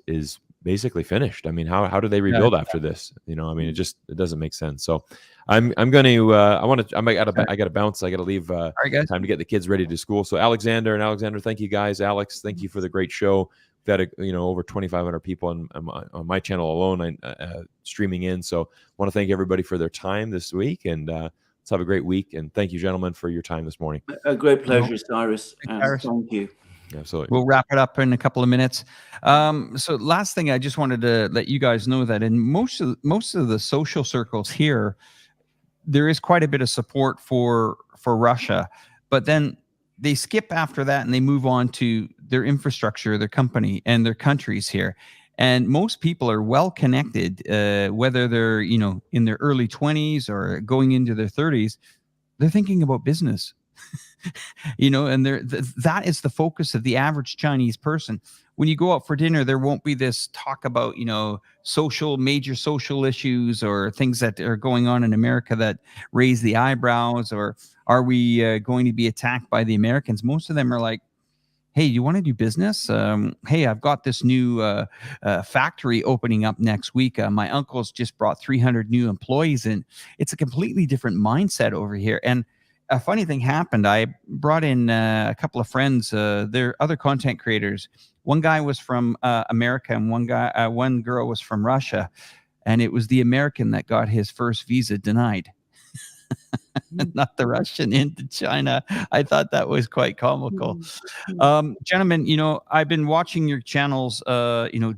basically finished. I mean, how do they rebuild after this? It doesn't make sense. So I'm going to, I got to bounce. I got to leave time to get the kids ready to school. So Alexander, thank you guys. Alex, thank you for the great show. We've had over 2,500 people on my channel alone, streaming in. So I want to thank everybody for their time this week, and let's have a great week. And thank you, gentlemen, for your time this morning. A great pleasure, Cyrus. Thank you. Absolutely. We'll wrap it up in a couple of minutes. So last thing, I just wanted to let you guys know that in most of the social circles here, there is quite a bit of support for Russia, but then they skip after that and they move on to their infrastructure, their company, and their countries here. And most people are well connected, whether they're in their early 20s or going into their 30s. They're thinking about business. And that is the focus of the average Chinese person. When you go out for dinner, there won't be this talk about, major social issues or things that are going on in America that raise the eyebrows, or are we going to be attacked by the Americans? Most of them are like, hey, you want to do business? Hey, I've got this new factory opening up next week. My uncle's just brought 300 new employees in. It's a completely different mindset over here. And a funny thing happened. I brought in a couple of friends. They're other content creators. One guy was from America, and one girl was from Russia. And it was the American that got his first visa denied. Not the Russian into China. I thought that was quite comical. Gentlemen, I've been watching your channels,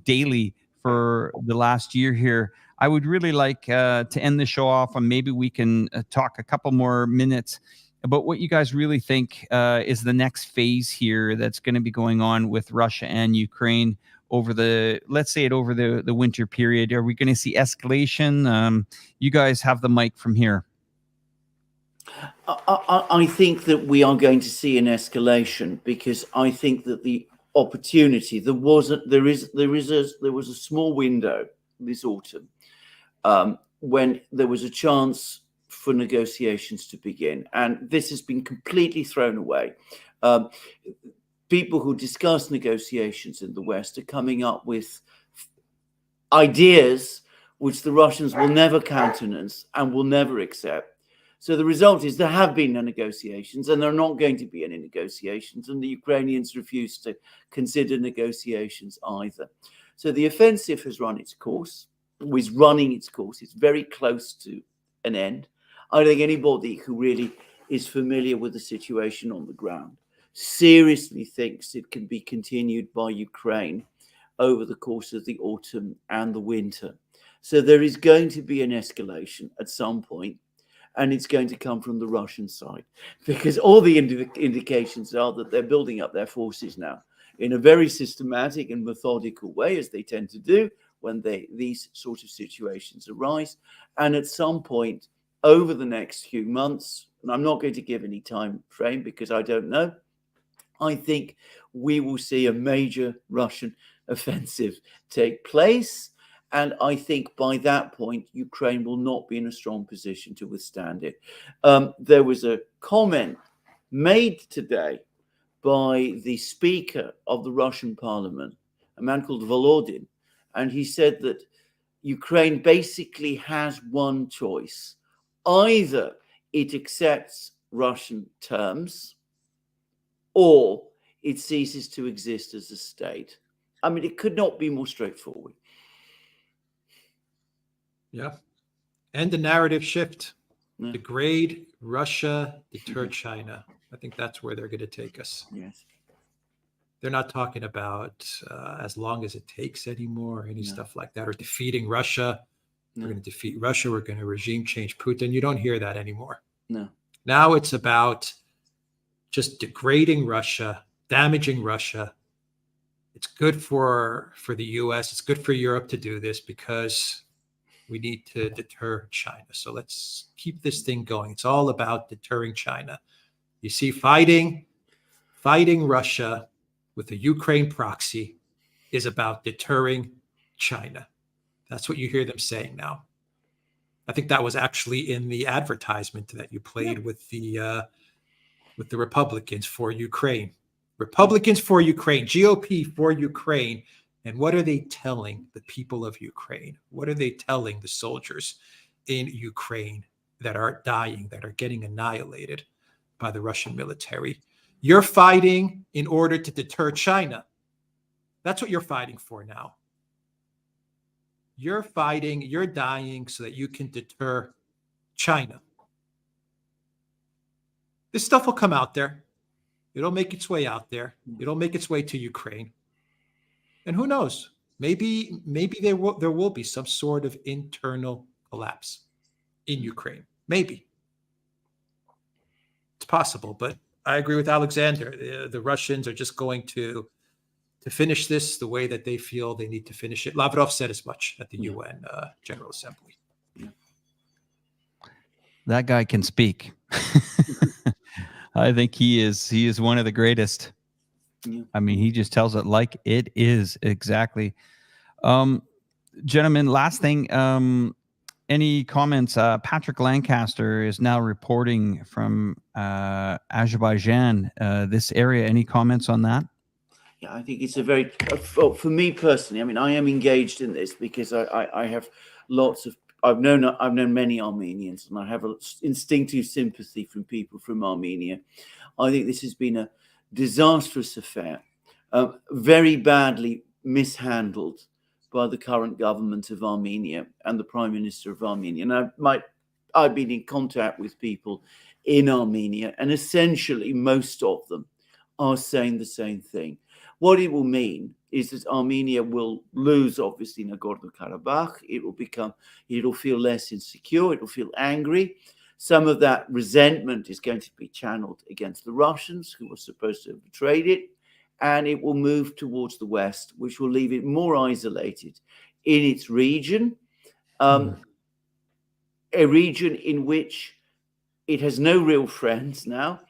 daily for the last year here. I would really like to end the show off, and maybe we can talk a couple more minutes about what you guys really think is the next phase here that's going to be going on with Russia and Ukraine over the winter period. Are we going to see escalation? You guys have the mic from here. I think that we are going to see an escalation, because I think that the opportunity there was a small window this autumn when there was a chance for negotiations to begin, and this has been completely thrown away. People who discuss negotiations in the West are coming up with ideas which the Russians will never countenance and will never accept. So the result is there have been no negotiations, and there are not going to be any negotiations, and the Ukrainians refuse to consider negotiations either. So the offensive has run its course, or is running its course. It's very close to an end. I don't think anybody who really is familiar with the situation on the ground seriously thinks it can be continued by Ukraine over the course of the autumn and the winter. So there is going to be an escalation at some point, and it's going to come from the Russian side, because all the indications are that they're building up their forces now in a very systematic and methodical way, as they tend to do when these sort of situations arise. And at some point over the next few months, and I'm not going to give any time frame because I don't know, I think we will see a major Russian offensive take place. And I think by that point, Ukraine will not be in a strong position to withstand it. There was a comment made today by the Speaker of the Russian Parliament, a man called Volodin, and he said that Ukraine basically has one choice. Either it accepts Russian terms or it ceases to exist as a state. I mean, it could not be more straightforward. Yeah. And the narrative shift. Degrade Russia, deter China. I think that's where they're going to take us. Yes. They're not talking about as long as it takes anymore, or any stuff like that, or defeating Russia. We're going to defeat Russia. We're going to regime change Putin. You don't hear that anymore. No. Now it's about just degrading Russia, damaging Russia. It's good for the U.S. It's good for Europe to do this because we need to deter China. So let's keep this thing going. It's all about deterring China. You see, fighting Russia with a Ukraine proxy is about deterring China. That's what you hear them saying now. I think that was actually in the advertisement that you played with the Republicans for Ukraine. Republicans for Ukraine, GOP for Ukraine. And what are they telling the people of Ukraine? What are they telling the soldiers in Ukraine that are dying, that are getting annihilated by the Russian military? You're fighting in order to deter China. That's what you're fighting for now. You're fighting, you're dying so that you can deter China. This stuff will come out there. It'll make its way out there. It'll make its way to Ukraine. And who knows? Maybe there will be some sort of internal collapse in Ukraine. Maybe. It's possible, but I agree with Alexander. The Russians are just going to finish this the way that they feel they need to finish it. Lavrov said as much at the UN General Assembly. That guy can speak. I think he is one of the greatest. Yeah. I mean, he just tells it like it is. Exactly. Gentlemen, last thing, any comments? Patrick Lancaster is now reporting from Azerbaijan, this area. Any comments on that? Yeah, I think it's a very, for me personally, I mean, I am engaged in this because I have lots of, I've known many Armenians, and I have an instinctive sympathy from people from Armenia. I think this has been a disastrous affair, very badly mishandled by the current government of Armenia and the Prime Minister of Armenia. And I've been in contact with people in Armenia, and essentially most of them are saying the same thing. What it will mean is that Armenia will lose, obviously, Nagorno-Karabakh. It'll feel less insecure. It'll feel angry. Some of that resentment is going to be channeled against the Russians, who were supposed to have betrayed it. And it will move towards the west, which will leave it more isolated in its region, a region in which it has no real friends now,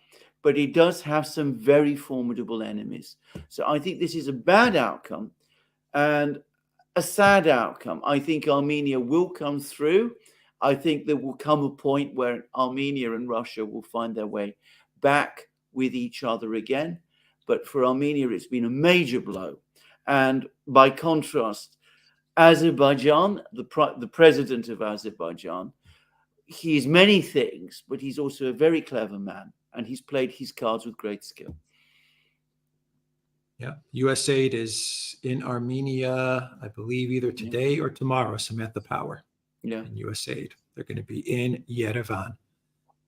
but it does have some very formidable enemies. So I think this is a bad outcome and a sad outcome. I think Armenia will come through. I think there will come a point where Armenia and Russia will find their way back with each other again. But for Armenia, it's been a major blow. And by contrast, Azerbaijan, the president of Azerbaijan, he is many things, but he's also a very clever man, and he's played his cards with great skill. Yeah, U.S. aid is in Armenia, I believe, either today or tomorrow. Samantha Power, and U.S. aid. They're going to be in Yerevan,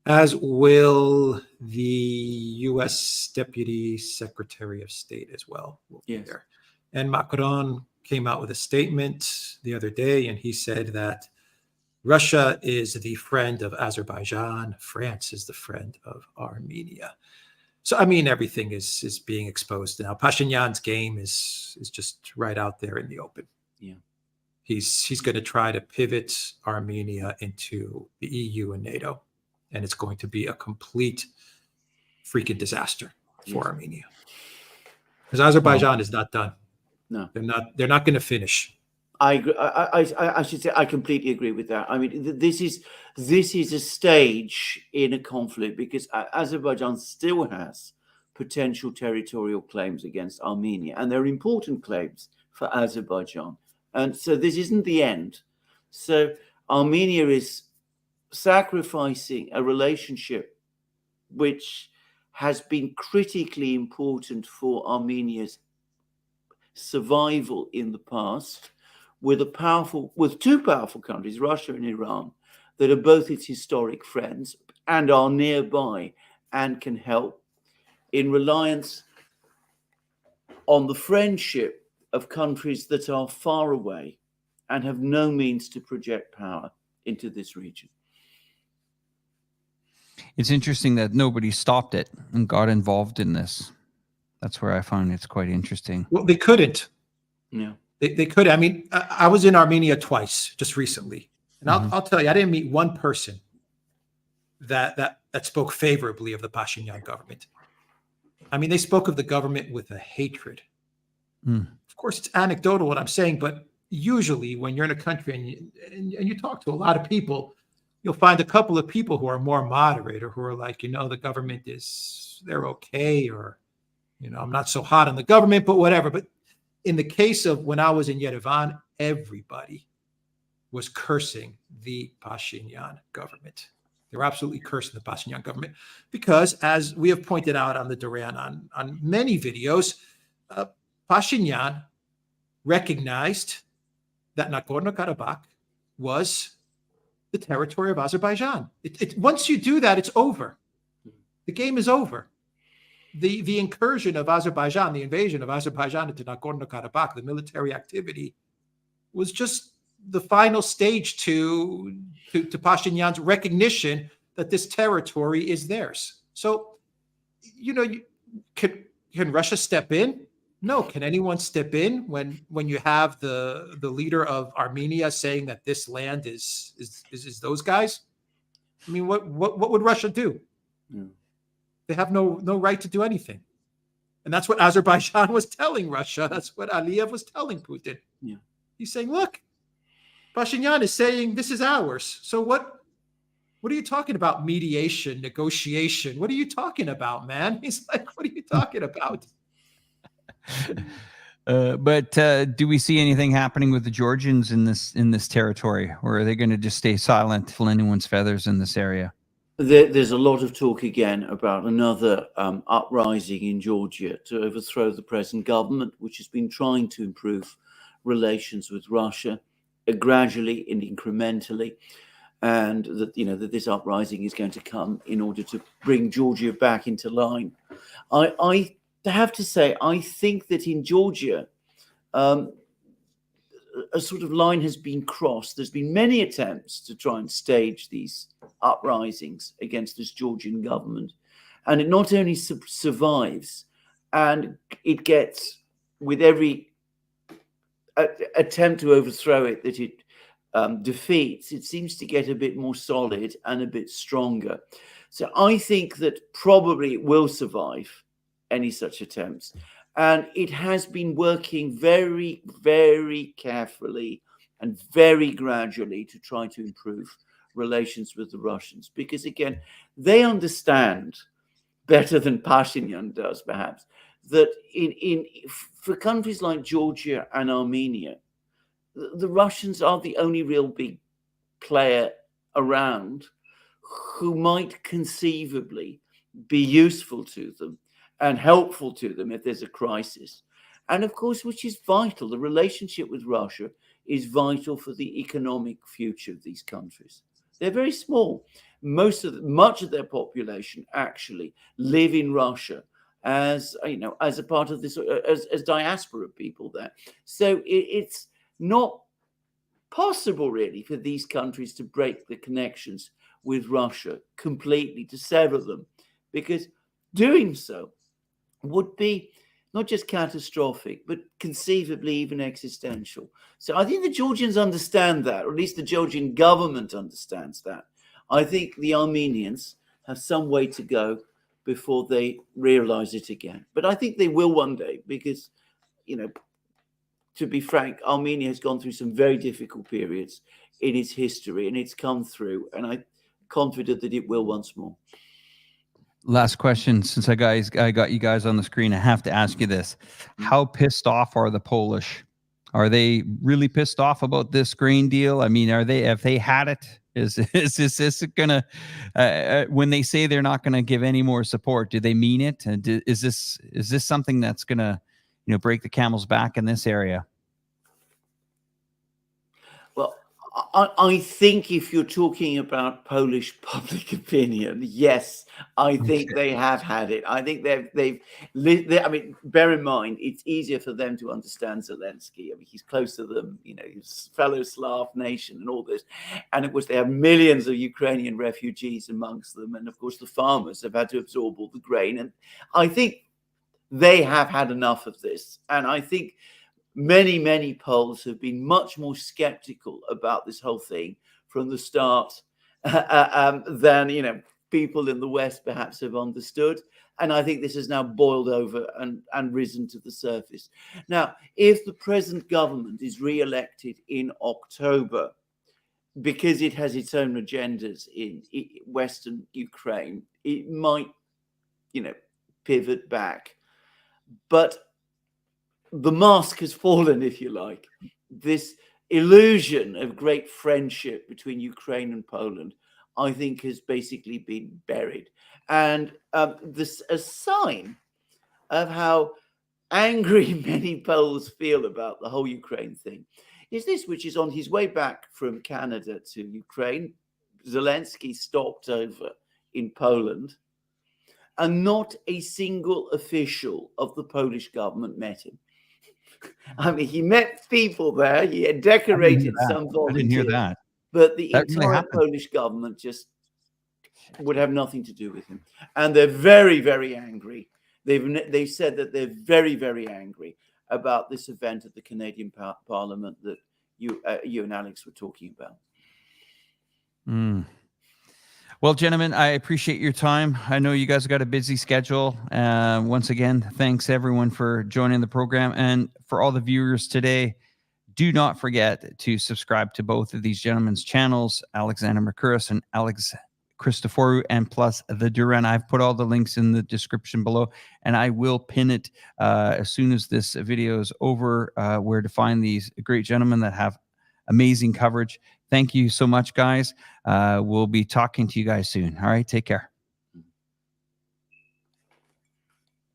as will the U.S. Deputy Secretary of State as well. Will be there. And Macron came out with a statement the other day, and he said that Russia is the friend of Azerbaijan, France is the friend of Armenia. So, I mean, everything is being exposed now. Pashinyan's game is just right out there in the open. Yeah. He's going to try to pivot Armenia into the EU and NATO, and it's going to be a complete freaking disaster for Armenia. Because Azerbaijan is not done. No. They're not going to finish. I agree. I should say I completely agree with that. I mean, this is a stage in a conflict because Azerbaijan still has potential territorial claims against Armenia, and they're important claims for Azerbaijan. And so this isn't the end. So Armenia is sacrificing a relationship which has been critically important for Armenia's survival in the past, with two powerful countries, Russia and Iran, that are both its historic friends and are nearby and can help, in reliance on the friendship of countries that are far away and have no means to project power into this region. It's interesting that nobody stopped it and got involved in this. That's where I find it's quite interesting. Well, they couldn't. Yeah. They could. I mean, I was in Armenia twice just recently, and I'll tell you, I didn't meet one person that spoke favorably of the Pashinyan government. I mean, they spoke of the government with a hatred. Of course, it's anecdotal what I'm saying, but usually when you're in a country and you talk to a lot of people, you'll find a couple of people who are more moderate or who are like, the government they're okay, or, I'm not so hot on the government, but whatever. But in the case of when I was in Yerevan, everybody was cursing the Pashinyan government. They were absolutely cursing the Pashinyan government because, as we have pointed out on the Duran on many videos, Pashinyan recognized that Nagorno-Karabakh was the territory of Azerbaijan. Once you do that, it's over. The game is over. The incursion of Azerbaijan, the invasion of Azerbaijan into Nagorno-Karabakh, the military activity, was just the final stage to Pashinyan's recognition that this territory is theirs. So, can Russia step in? No. Can anyone step in when you have the leader of Armenia saying that this land is those guys? I mean, what would Russia do? Yeah. They have no right to do anything. And that's what Azerbaijan was telling Russia. That's what Aliyev was telling Putin. Yeah. He's saying, look, Pashinyan is saying this is ours. So what are you talking about? Mediation, negotiation. What are you talking about, man? He's like, what are you talking about? But do we see anything happening with the Georgians in this territory, or are they going to just stay silent till anyone's feathers in this area? There's a lot of talk again about another uprising in Georgia to overthrow the present government, which has been trying to improve relations with Russia gradually and incrementally, and that this uprising is going to come in order to bring Georgia back into line. I have to say, I think that in Georgia, a sort of line has been crossed. There's been many attempts to try and stage these uprisings against this Georgian government, and it not only survives, and it gets, with every attempt to overthrow it that it defeats, it seems to get a bit more solid and a bit stronger. So I think that probably it will survive any such attempts. And it has been working very, very carefully and very gradually to try to improve relations with the Russians. Because, again, they understand better than Pashinyan does, perhaps, that for countries like Georgia and Armenia, the Russians are the only real big player around who might conceivably be useful to them and helpful to them if there's a crisis. And of course, which is vital, the relationship with Russia is vital for the economic future of these countries. They're very small. Much of their population actually live in Russia as a part of this, as diaspora people there. So it's not possible really for these countries to break the connections with Russia completely, to sever them, because doing so would be not just catastrophic, but conceivably even existential. So I think the Georgians understand that, or at least the Georgian government understands that. I think the Armenians have some way to go before they realize it again. But I think they will one day, because, to be frank, Armenia has gone through some very difficult periods in its history, and it's come through, and I'm confident that it will once more. Last question, since I got you guys on the screen, I have to ask you this. How pissed off are the Polish? Are they really pissed off about this grain deal? I mean, have they had it? Is this gonna, when they say they're not gonna give any more support, do they mean it? And is this something that's gonna, break the camel's back in this area? Well, I think if you're talking about Polish public opinion, yes, I think they have had it. I think they've I mean, bear in mind, it's easier for them to understand Zelensky. I mean, he's close to them, his fellow Slav nation and all this. And of course, they have millions of Ukrainian refugees amongst them. And of course, the farmers have had to absorb all the grain. And I think they have had enough of this. And I think many Poles have been much more skeptical about this whole thing from the start than people in the West perhaps have understood. And I think this has now boiled over and risen to the surface. Now, if the present government is re-elected in October, because it has its own agendas in Western Ukraine, it might, pivot back. But the mask has fallen, if you like. This illusion of great friendship between Ukraine and Poland, I think, has basically been buried. And this a sign of how angry many Poles feel about the whole Ukraine thing is this, which is on his way back from Canada to Ukraine. Zelensky stopped over in Poland, and not a single official of the Polish government met him. I mean, he met people there. He had decorated some volunteers. I didn't hear that. But the entire Polish government just would have nothing to do with him. And they're very, very angry. They've said that they're very, very angry about this event at the Canadian Parliament that you and Alex were talking about. Well, gentlemen, I appreciate your time. I know you guys got a busy schedule. Once again, thanks everyone for joining the program. And for all the viewers today, do not forget to subscribe to both of these gentlemen's channels, Alexander Mercouris and Alex Christoforou, and plus the Duran. I've put all the links in the description below, and I will pin it as soon as this video is over, where to find these great gentlemen that have amazing coverage. Thank you so much, guys. We'll be talking to you guys soon. All right, take care.